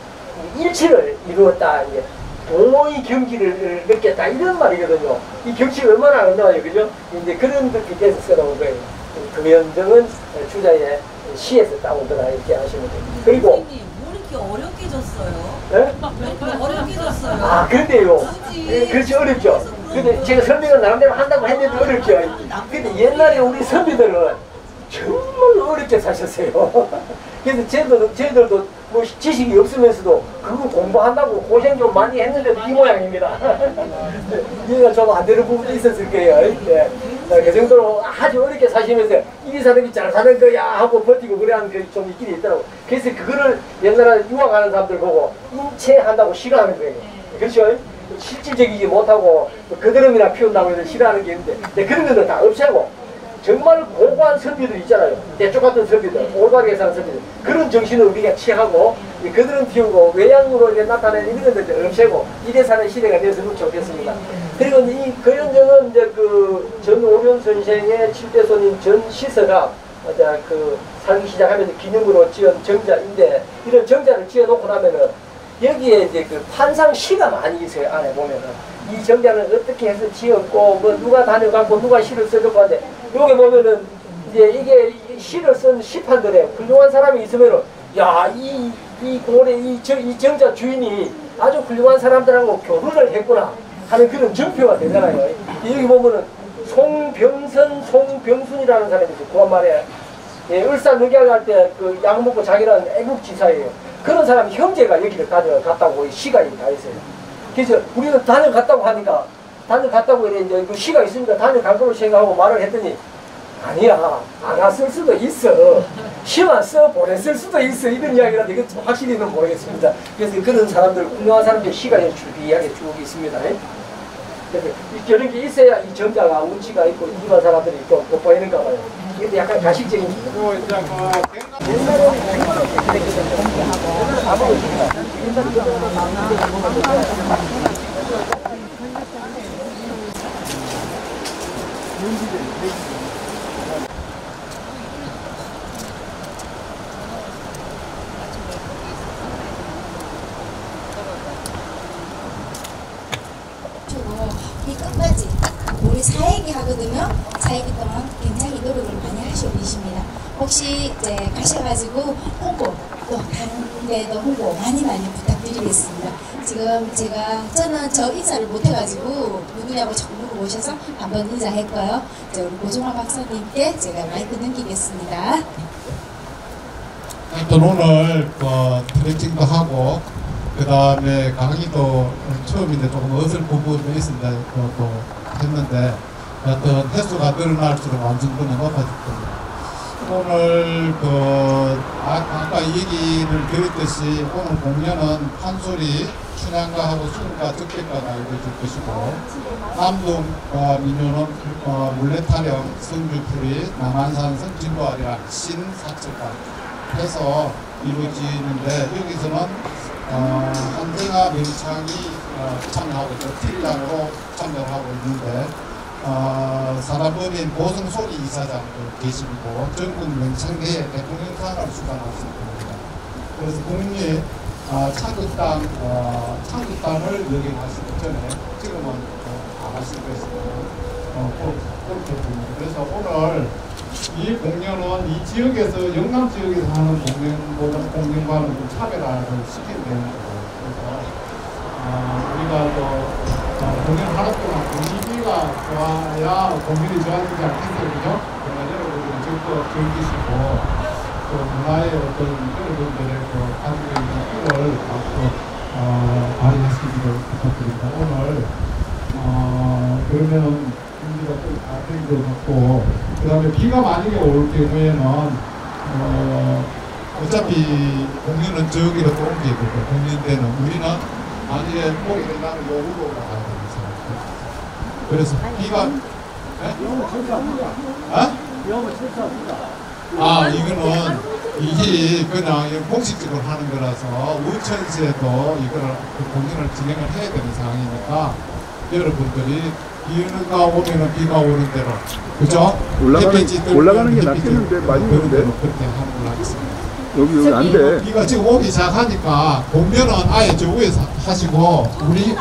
일치를 이루었다. 이게 동호의 경지를 느꼈다 이런 말이거든요. 이 경치가 얼마나 아름다워요, 그죠? 이제 그런 뜻에서 써놓은 거예요. 금연정은 주자의 시에서 따온 거다 이렇게 하시면 돼요. 그리고 선생님, 뭐 이렇게 어렵게 졌어요? 네? 어렵게 졌어요. 아 그런데요. 그렇지 어렵죠. 근데 제가 설명을 나름대로 한다고 했는데 어렵죠. 근데 옛날에 우리 선비들은 정말 어렵게 사셨어요. 그래서 저희들도 뭐 지식이 없으면서도 그거 공부한다고 고생 좀 많이 했는데도 이 모양입니다. 이해가 좀 안 되는 부분도 있었을 거예요. 네. 그 정도로 아주 어렵게 사시면서 이 사람이 잘 사는 거야 하고 버티고 그래 하는 게 좀 있긴 있더라고. 그래서 그거를 옛날에 유학하는 사람들 보고 인체한다고 싫어하는 거예요. 그렇죠? 실질적이지 못하고 그드름이나 피운다고 해서 싫어하는 게 있는데 근데 그런 것들 다 없애고 정말 고고한 선비들 있잖아요. 대쪽 같은 선비들, 올바르게 사는 선비들. 그런 정신을 우리가 취하고 그들은 피우고 외양으로 나타내는 이런 것들 없애고 이래 사는 시대가 되었으면 좋겠습니다. 그리고 이 거연정은 이제 그 전오련 선생의 7대 손인 전시서가 그 살기 시작하면서 기념으로 지은 정자인데 이런 정자를 지어놓고 나면은 여기에 이제 그 판상시가 많이 있어요. 안에 보면은. 이 정자는 어떻게 해서 지었고 뭐 누가 다녀갔고 누가 시를 써줬고 하는데 여기 보면은 이제 이게 시를 쓴 시판들에 훌륭한 사람이 있으면은 야 이 고래 이 정자 주인이 아주 훌륭한 사람들하고 교류를 했구나 하는 그런 증표가 되잖아요. 여기 보면은 송병순이라는 사람이 있어요. 그만 말에 울산 늑약할 때 그 약 먹고 자기는 애국지사예요. 그런 사람 형제가 여기를 다녀갔다고 시가 다 있어요. 그래서 우리는 다녀갔다고 하니까 다녀갔다고 이래 이제 그 시가 있으니까 다녀간 걸로 생각하고 말을 했더니 아니야 안 왔을 수도 있어 시만 써 보냈을 수도 있어 이런 이야기라 이거 확실히는 모르겠습니다. 그래서 그런 사람들 훌륭한 사람들 시가 줄비하게 쭉 있습니다. 그래서 이런 게 있어야 이 정자가 운치가 있고 일반 사람들이 좀 돋보이는가 봐요. 이게 약간 가식적인 이 끝까지 우리 사회기 하거든요. 사회기 동안 굉장히 노력을 많이 하시고 계십니다. 혹시 이제 가셔가지고 홍보 또 다른 데도 홍보 많이 부탁드리겠습니다. 지금 저는 저 인사를 못해가지고 누구냐고 자꾸 물어보셔서 한번 인사했고요. 우리 고종화 박사님께 제가 마이크 넘기겠습니다. 또 오늘 트레킹도 하고 그 다음에 강의도 처음인데 조금 어설픈 부분도 있습니다. 또 했는데 어떤 횟수가 늘어날수록 완성도는 높아질 겁니다. 오늘 아까 얘기를 드렸듯이 오늘 공연은 판소리, 춘향가하고 수음가, 적객가가 이루어질 것이고 남동과 민요는 물레타령, 성주풀이, 남한산 성진도아리랑 신사철가 해서 이루어지는데 여기서는 한정아 명창이 참여하고 있고 팀장으로 참여를 하고 있는데 사단법인 보성소리 이사장도 계시고 전국 명창대회 대통령상을 수상하셨습니다. 그래서 국립 창극단을 여기 가시기 전에 지금은 안 하실 것이고 그렇게 됩니다. 그래서 오늘 이 공연은 이 지역에서 영남 지역에서 하는 공연과는 좀 차별화를 시킨다는 거예요. 그래서 우리가 또 공연 하루 동안 분위기가 좋아야 공연이 좋아지지 않겠어요. 그러나 여러분들이 적극 즐기시고 또 문화의 어떤 여러분들의 가지고 있는 힘을 발휘하시기를 부탁드립니다. 오늘 그러면은 준비가 좀 다 된 것 같고, 그 다음에 비가 만약에 올 경우에는 어차피 공연은 저기로 또 옮기거든요. 공연 때는 우리는 만약에 목이 된다면 요구로 가야 됩니다. 그래서 비가 이거는 이게 그냥 공식적으로 하는 거라서 우천시에도 이거를 공연을 진행을 해야 되는 상황이니까 여러분들이 비가 오면은 비가 오는 대로, 그죠? 올라가는 게 낫겠는데 맞는데 그렇게 하는 걸로 하겠습니다. 여기 안 돼. 비가 지금 오기 시작하니까 공연은 아예 저 위에서 하시고 우리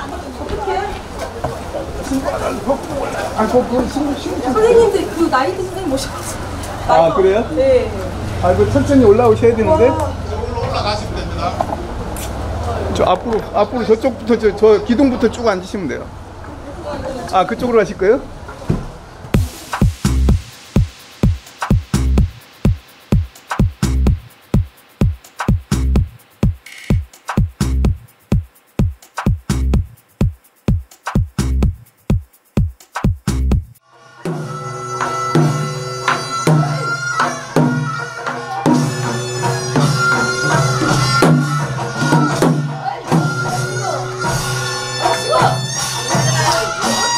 선생님들 그 나이트 선생님 모셔가지고. 아 그래요? 네. 그 천천히 올라오셔야 되는데. 저걸로 올라가시면 됩니다. 저 앞으로 저쪽부터 저 기둥부터 쭉 앉으시면 돼요. 아 그쪽으로 가실 거예요?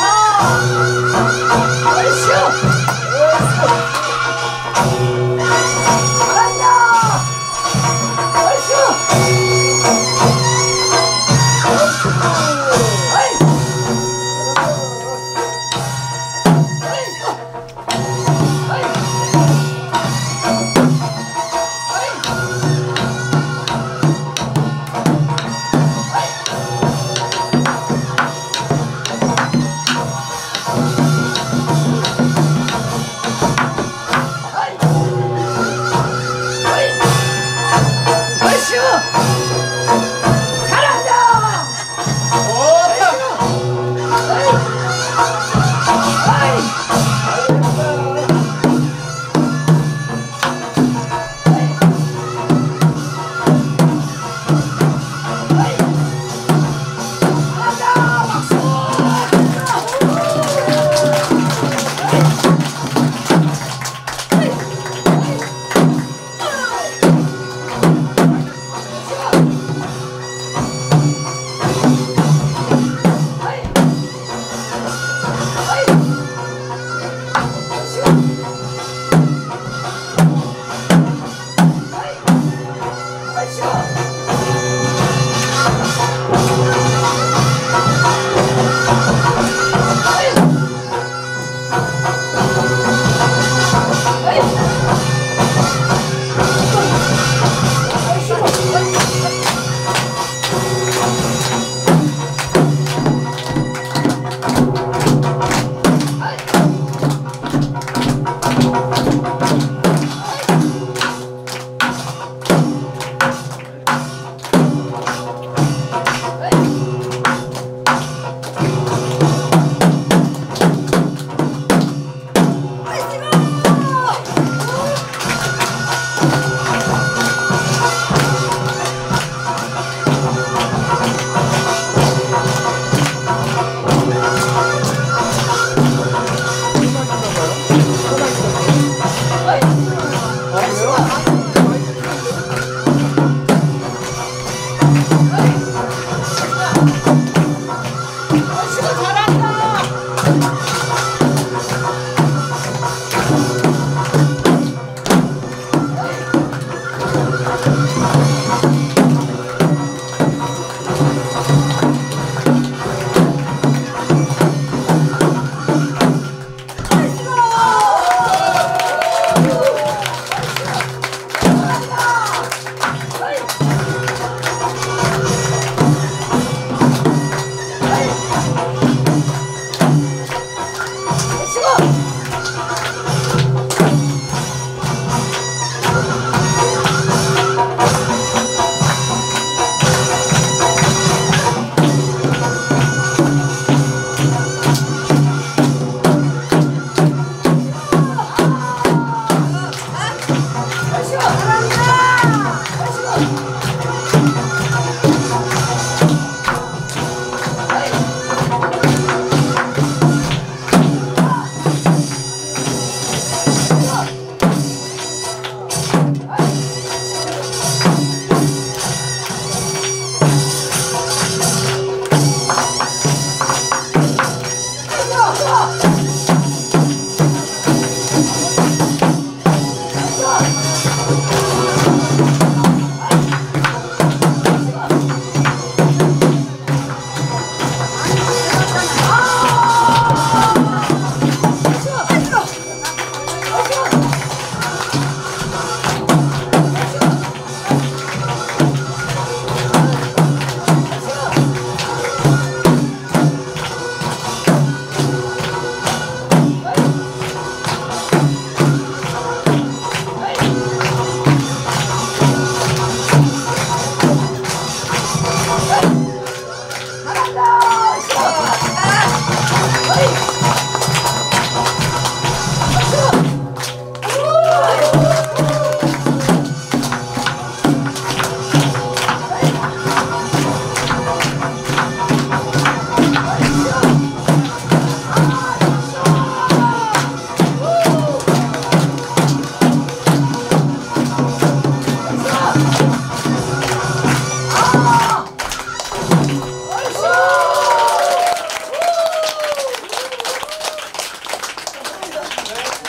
아!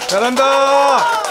잘한다.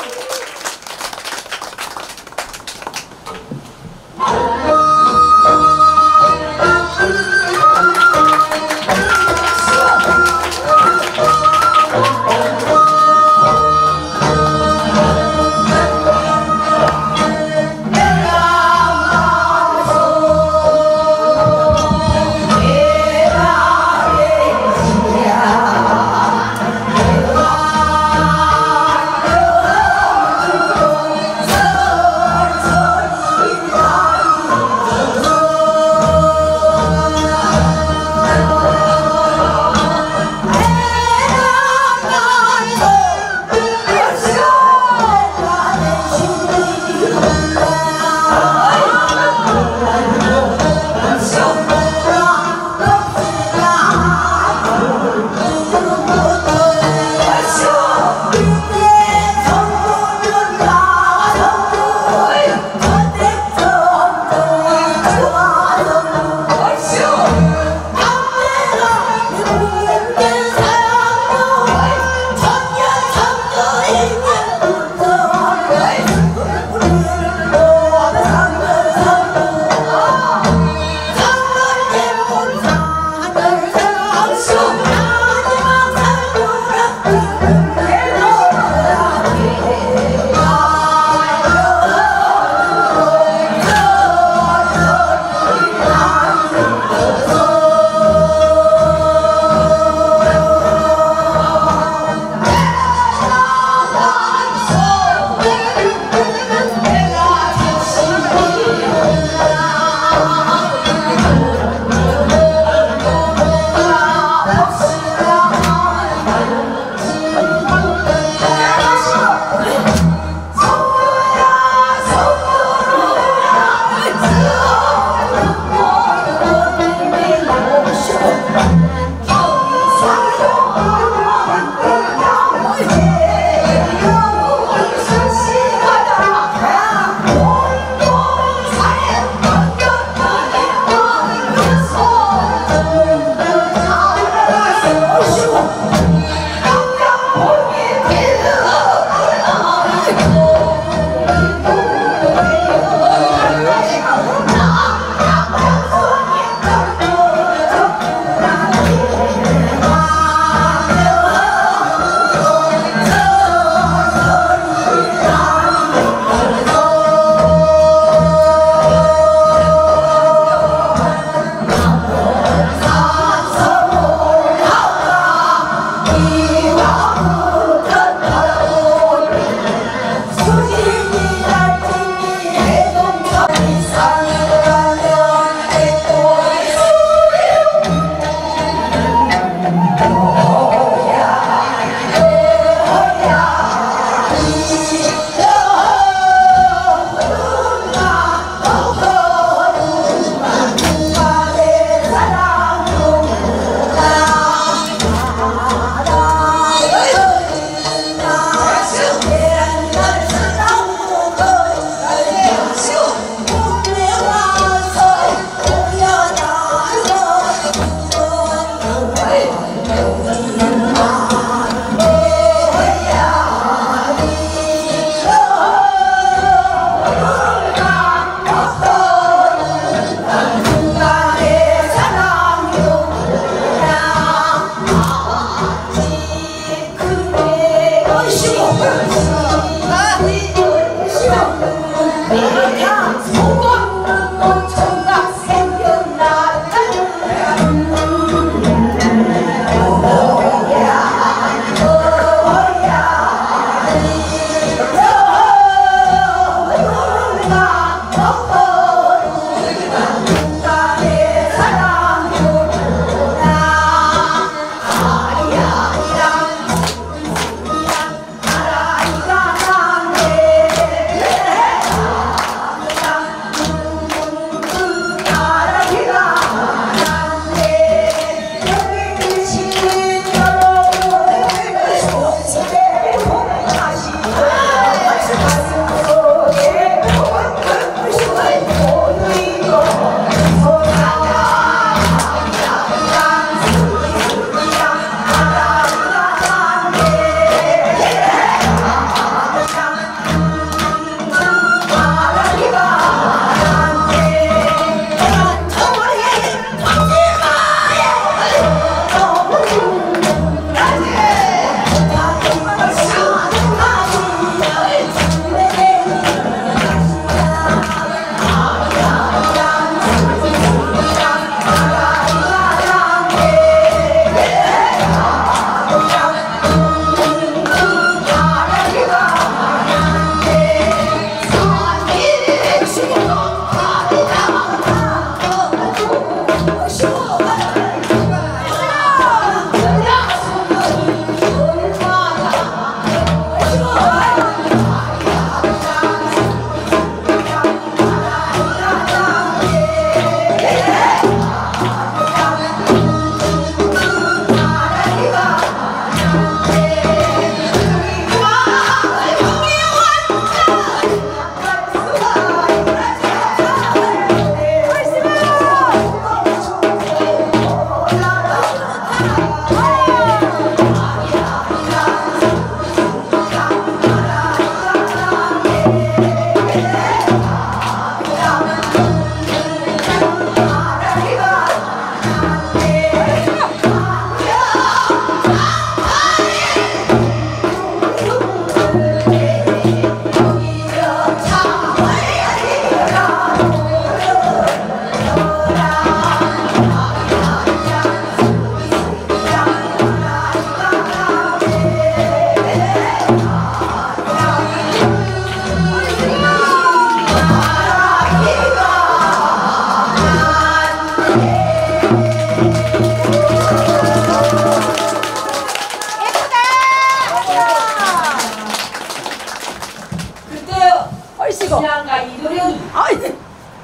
신랑과 이들은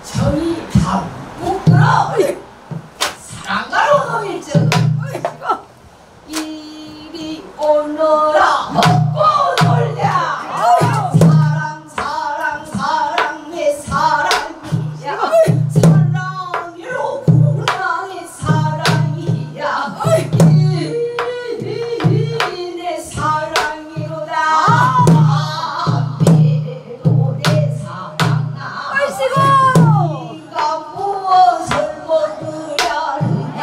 정이 다 묶들어 사랑가로 넘일지어도 이리 오너라 먹고 놀자. 사랑 내 사랑이야. 사랑이로 구랑의 사랑이야. 내 사랑이로다. 배로 내 사랑아. 네가 무엇을 먹으려느냐.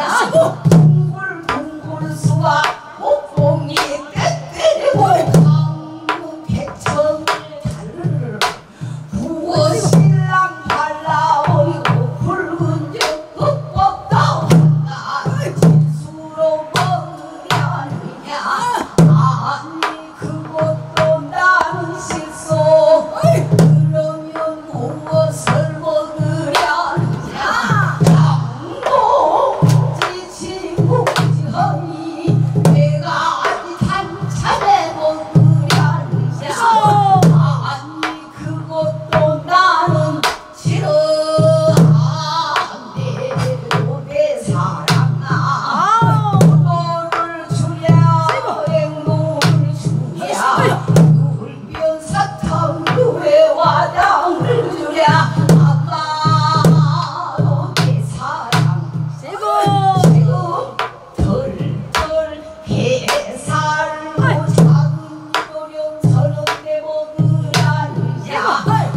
둥글둥글 수가 목봉이 때때리고 강문 백천을 달르르 부어 신랑 발라오이고 붉은 적 흑법도 한다. 진수로 먹으려느냐. 아니 그것도 나는 실소. 그러면 무엇을 먹으려느냐. 양봉지 지무지허니 내가 아직 한참에 먹으려느냐. 아니 그것도 나는 싫어. 안돼도 내 사랑아. 너를 주랴 앵무를 주랴 울면 사탕 그외 와당을 주랴. 아마도 내 사랑 지금 덜덜 해살고 작은 도령 서른대 먹으라느냐.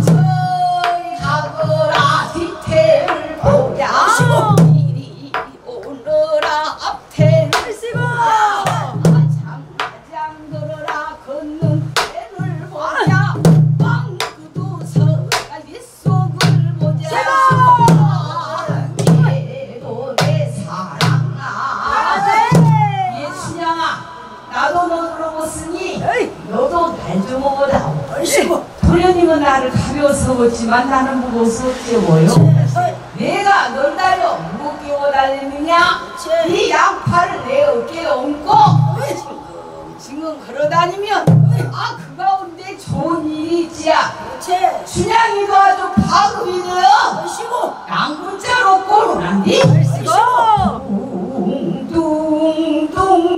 저리 가거라 뒤태를 보랴. 이리 오너라 앞태를 아장아장 걸어라 걷는 태를 보랴. 빵그도 서가 릿속을 보자. 안돼도 내 사랑아. 예춘양아 나도 너 물어봤으니 너도 날 좀 먹어라. 도련님은 나를 가벼워서 먹지만 나는 무거워서 어째워요. 내가 널 달려 무겁게 오달리느냐. 이 양팔을 내 어깨에 얹고 징금 걸어다니면 그 가운데 좋은 일이 있지야. 춘향이도 아주 파급이 되어 양분자로 꼬르란디. 둥둥둥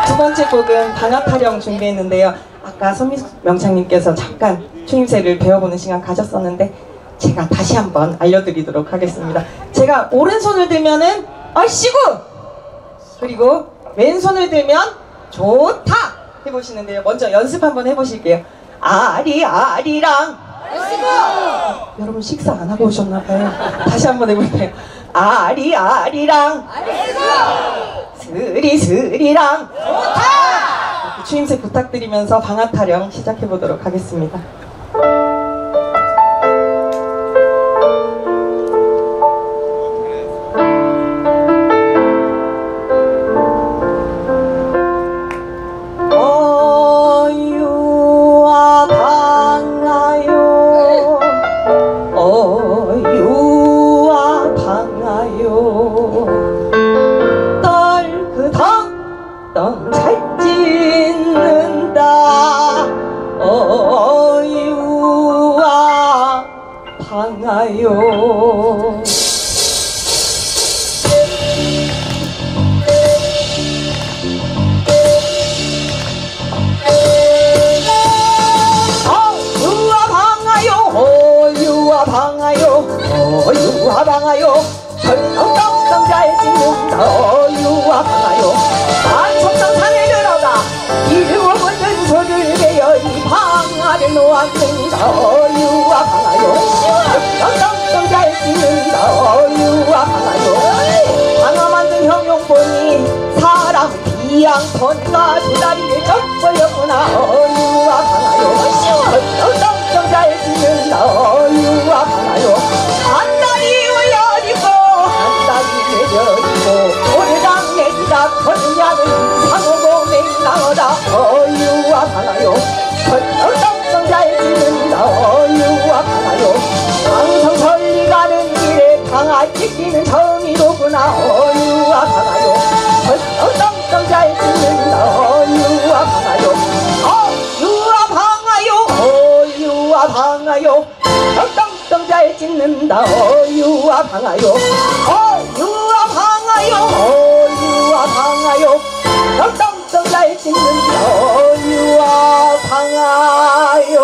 두 번째 곡은 방아타령 준비했는데요. 아까 선미명창님께서 잠깐 추임새를 배워보는 시간 가졌었는데 제가 다시 한번 알려드리도록 하겠습니다. 제가 오른손을 들면은 얼씨구! 그리고 왼손을 들면 좋다! 해보시는데요. 먼저 연습 한번 해보실게요. 아리아리랑 얼씨구! 여러분 식사 안 하고 오셨나봐요. 다시 한번 해볼게요. 아리아리랑 얼씨구! 스리스리랑 좋다! 추임새 부탁드리면서 방아타령 시작해보도록 하겠습니다. 어유와 방아요 어유와 방아요 떨그덩덩 잘 찢는다 어유와 방아요 어유와 방아요 설렁덩덩 잘 찢는다 어유와 방아요 만석상 산에 들어가 일곱은 소를 베어 이 방아를 놓았는다 어유와 방아요 설렁덩덩 잘 찢는다 어유와 방아요 방아 만든 형용보니 사람 비양턴가 두 다리를 쩍벌렸구나 어유와 방아요 설렁덩덩 잘 찢는다 어유와 방아요 한 다리 올려리고 한 다리 내려리고 오래당 내리다 거느냐는 상어고 맹랑어다 어유와 방아요 설렁덩덩 잘 찢는다 어유와 방아요 방성 천리 가는 길에 방아 찢기는 정이로구나 어유와 방아요 설렁덩덩 잘 찢는다 어유와 방아요 어유와 방아요 어유와 방아요 덩덩덩 잘 찢는다 어유와 방아요 어유와 방아요 어유와 방아요 덩덩덩 잘 찢는다 어유와 방아요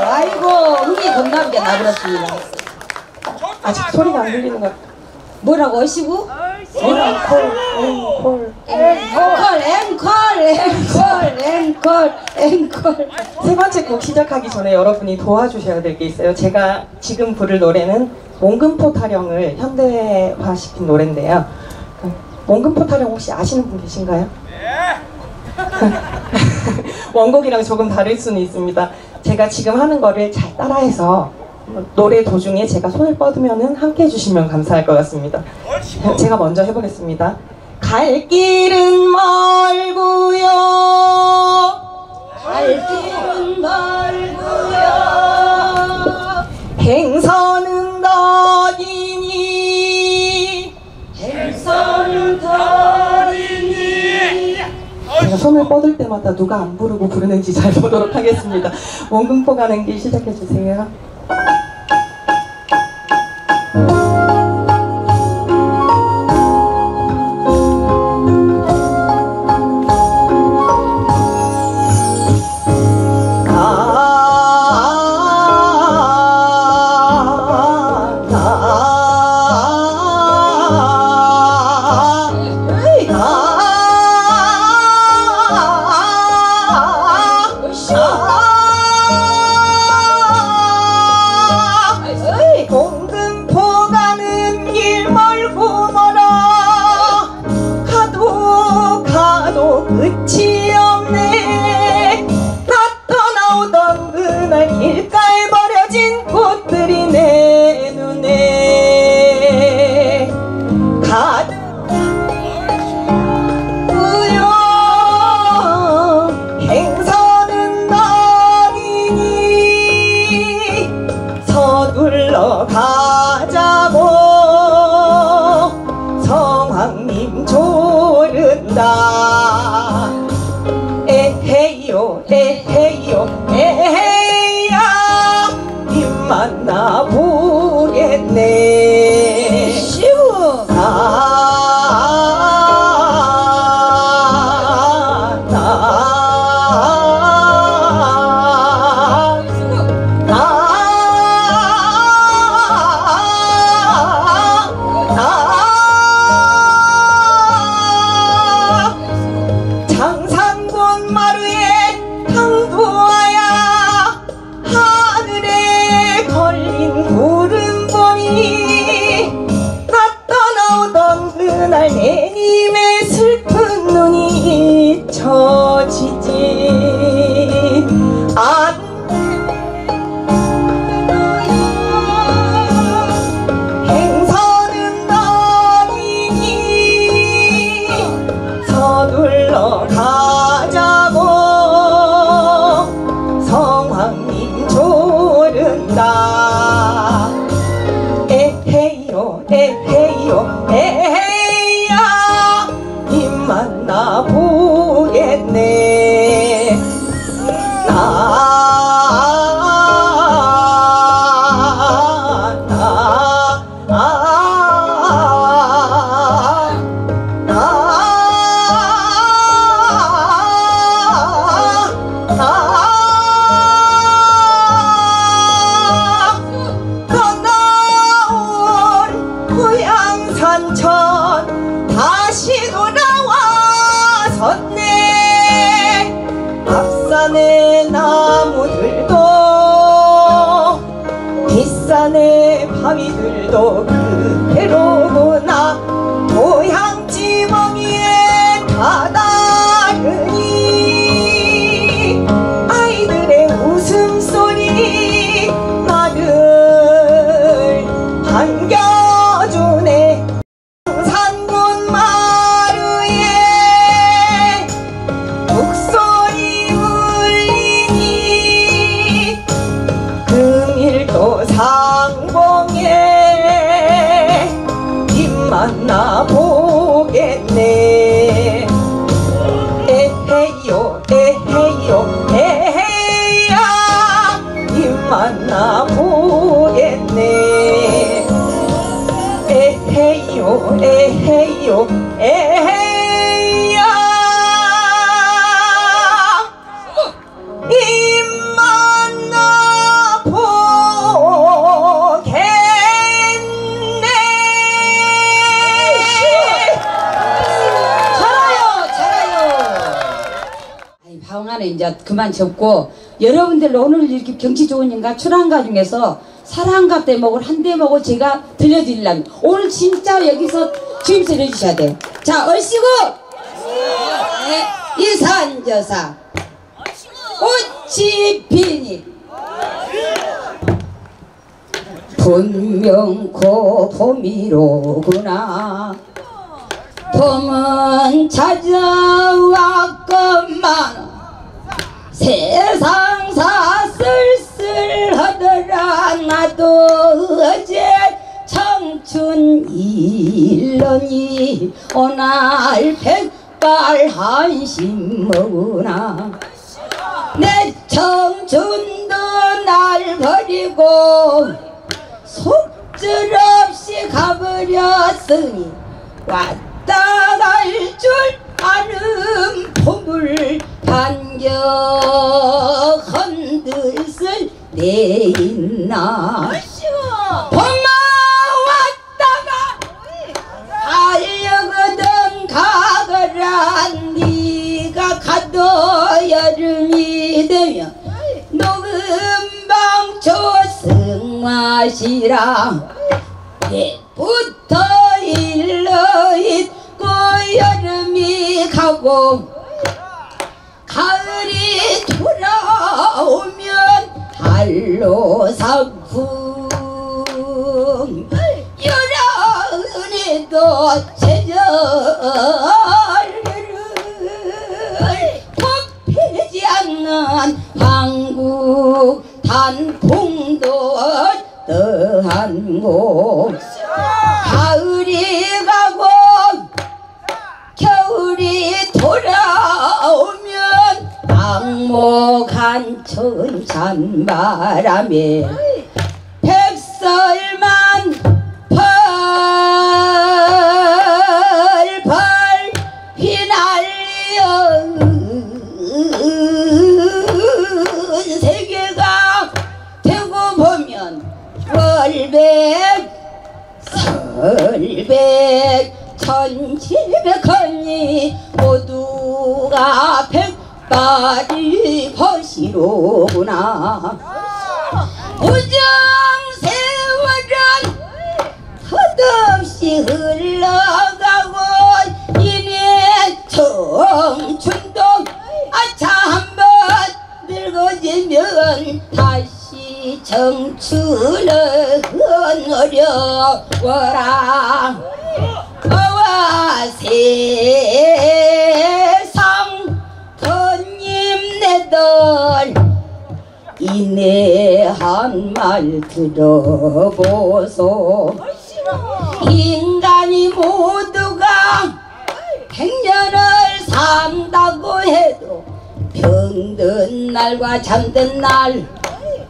아이고 흥이 겁나게 나버렸습니다. 아직 소리가 안 들리는 것 같아요. 뭐라고 얼씨구? 앵콜 앵콜. 세 번째 곡 시작하기 전에 여러분이 도와주셔야 될 게 있어요. 제가 지금 부를 노래는 몽금포 타령을 현대화시킨 노래인데요. 몽금포 타령 혹시 아시는 분 계신가요? 원곡이랑 조금 다를 수는 있습니다. 제가 지금 하는 거를 잘 따라해서 노래 도중에 제가 손을 뻗으면 함께 해주시면 감사할 것 같습니다. 제가 먼저 해보겠습니다. 갈 길은 멀고요 갈 길은 멀고요 행선은 더디니 행선은 더디니 제가 손을 뻗을 때마다 누가 안 부르고 부르는지 잘 보도록 하겠습니다. 원금포 가는 길 시작해주세요. 끝이 없네. 나 떠나오던 그날 길가에 버려진 꽃들이 내 눈에 가득하고요. 행선은 너리니 서둘러 가자고. 성황님 조른다. 에헤이요 에헤이요 에헤이야 님 만나보겠네. 쉬워. 그날 내님의 슬픈 눈이 잊혀지지 행선은 다니니 서둘러 가자고 성황님 조른다 에헤이요 에헤이요 에헤이야 님 만나보겠네 다시 돌아와섰네 앞산의 나무들도 뒷산의 바위들도 그대로구나 고향집 멍이에 다다르니 아이들의 웃음소리 나를 반겨주네 산군 마루에 목소리 울리니 금일도 상봉에 님 만나보겠네 에헤이요 에헤이요 에헤이야 님 만나보겠네 에헤이요 에헤이요 에헤이야 님 만나보겠네 방안에 이제 그만 접고 여러분들 오늘 이렇게 경치 좋은 인가 출한가 중에서 사랑가 대목을 한 대목을 제가 들려드리려면 오늘 진짜 여기서 주임새를 해주셔야 돼요. 자 얼씨구 네, 이산저사 꽃이 피니 분명 고 봄이로구나 봄은 찾아왔건만 세상사 쓸쓸하더라 나도 어제 청춘 일러니 오날 백발 한심 먹으나 내 청춘도 날 버리고 속절없이 가버렸으니 왔다 갈 줄 아는 봄을 반겨 흔들쓸 데 있나 봄아 왔다가 달려거든 가거라 네가 가도 여름이 되면 녹은 방초 승마시라 옛부터 일러있고 여름이 가고 가을이 돌아오면 달로 상품 여름에도 제절을 곱피지 않는 한국 단풍도 어떠한 곳 가을이 가고 겨울이 돌아오면 악목한 찬바람에 백설만 펄펄 휘날려 세계가 되고 보면 설백 천칠백헌이 모두가 백발이 것이로구나 우정 세월은 헛없이 흘러가고 청춘은 어려워라 어와 세상 덧님네들 이내 한 말 들어보소 인간이 모두가 100년을 산다고 해도 병든 날과 잠든 날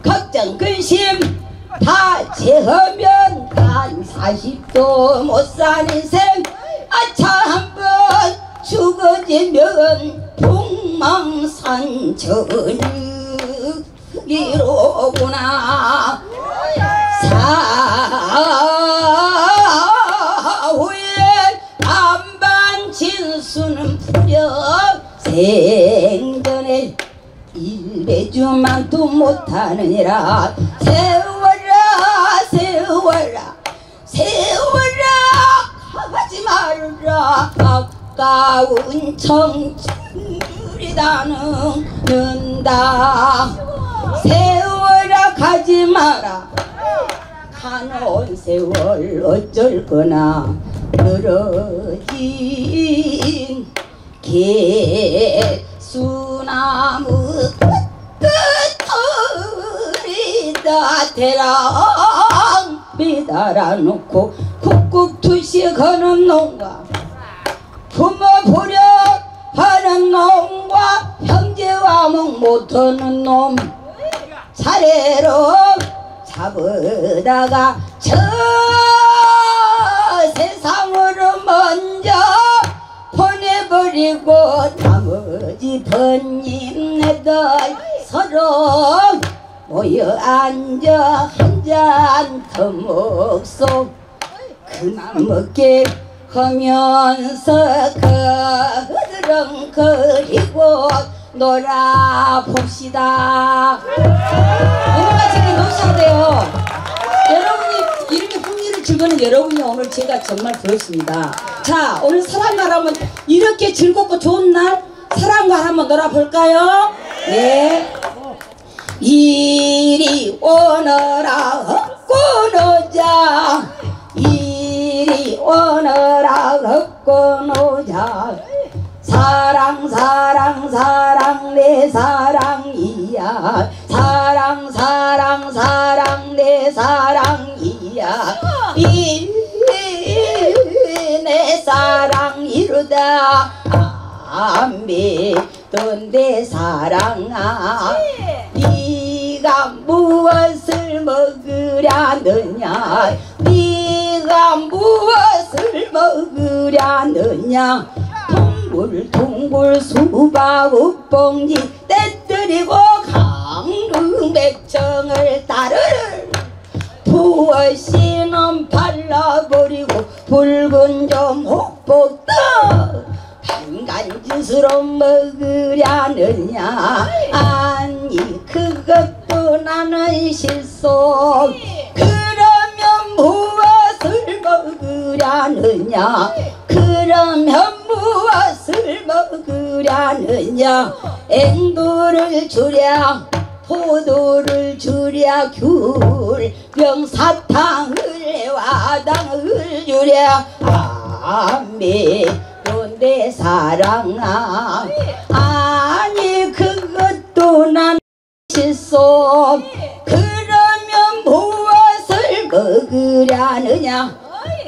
걱정 근심 다 채우면 한 40도 못 사는 셈 아차 한번 죽어지면 폭망산천이로구나 사후에 안반 진수는 풀려 생전에 일배주만도 못하느니라 세워라 세워라 세워라 하지 말라 아까운 청춘들이 다 늙는다 세워라 가지 마라 가놓은 세월 어쩔 거나 늘어진 개수나무 끝끝이다 대랑 매달아 놓고 쿡쿡 투시하는 놈과 부모 보려 하는 놈과 형제와 목 못하는 놈 차례로 잡으다가 저 세상으로 먼저 보내버리고 나머지 번님네들 서로 모여 앉아 한 잔 더 먹소 그만 먹게 하면서 그드렁거리고 놀아봅시다. 오늘같이 노셔야 돼요. 여러분이 이렇게 흥미를 즐거는 여러분이 오늘 제가 정말 부럽습니다. 자, 오늘 사랑갈 한번 이렇게 즐겁고 좋은 날 사랑갈 한번 놀아볼까요? 네. 이리 오너라 헛고 노자 이리 오너라 헛고 노자 사랑 사랑 사랑 내 사랑이야 사랑 사랑 사랑 내 사랑이야 내 사랑 이루다 믿던 내 사랑아 네가 무엇을 먹으려느냐 네가 무엇을 먹으려느냐 동굴 수박 우뽕지 떼뜨리고 강릉백정을 따르르 부어씨는 발라버리고 붉은 점 혹복떠 반간짓으로 먹으려느냐 아니 그것도 나는 실속 그러면 무엇을 먹으려느냐 그러면 무엇을 먹으려느냐 앵두를 주랴 포도를 주랴 귤병 사탕을 와당을 주랴 내 사랑아 아니 그것도 난 실속 그러면 무엇을 먹으려느냐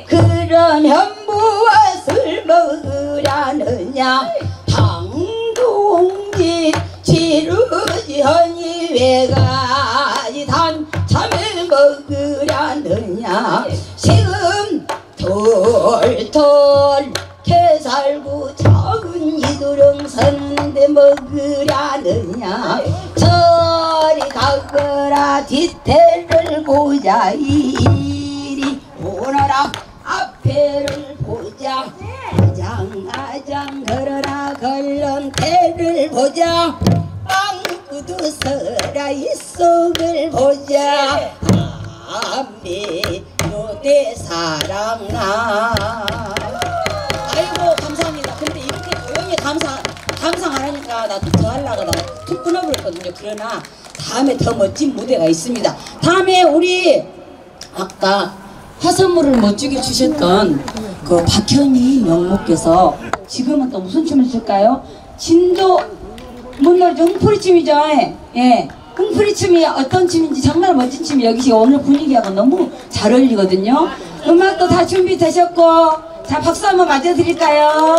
그러면 무엇을 먹으려느냐 당동지 지루지허니 왜가지 단참을 먹으려느냐 지금 털털 살고 작은 이두령 서는데 먹으려느냐 저리 가거라 뒤태를 보자 이리 오너라 앞에를 보자 아장아장 걸어라 걸런 태를 보자 빵구두 서라 이 속을 보자 내 사랑아 아이고 감사합니다. 근데 이렇게 조용히 감상 안 하니까 나 더 하려고 나 툭 끊어버렸거든요. 그러나 다음에 더 멋진 무대가 있습니다. 다음에 우리 아까 화선물을 멋지게 주셨던 그 박현희 명목께서 지금은 또 무슨 춤을 출까요? 진도 문놀이죠. 흥풀이춤이죠. 예. 흥풀이춤이 어떤 춤인지 정말 멋진 춤이 여기 오늘 분위기하고 너무 잘 어울리거든요. 음악도 다 준비되셨고 자 박수 한번 맞아드릴까요?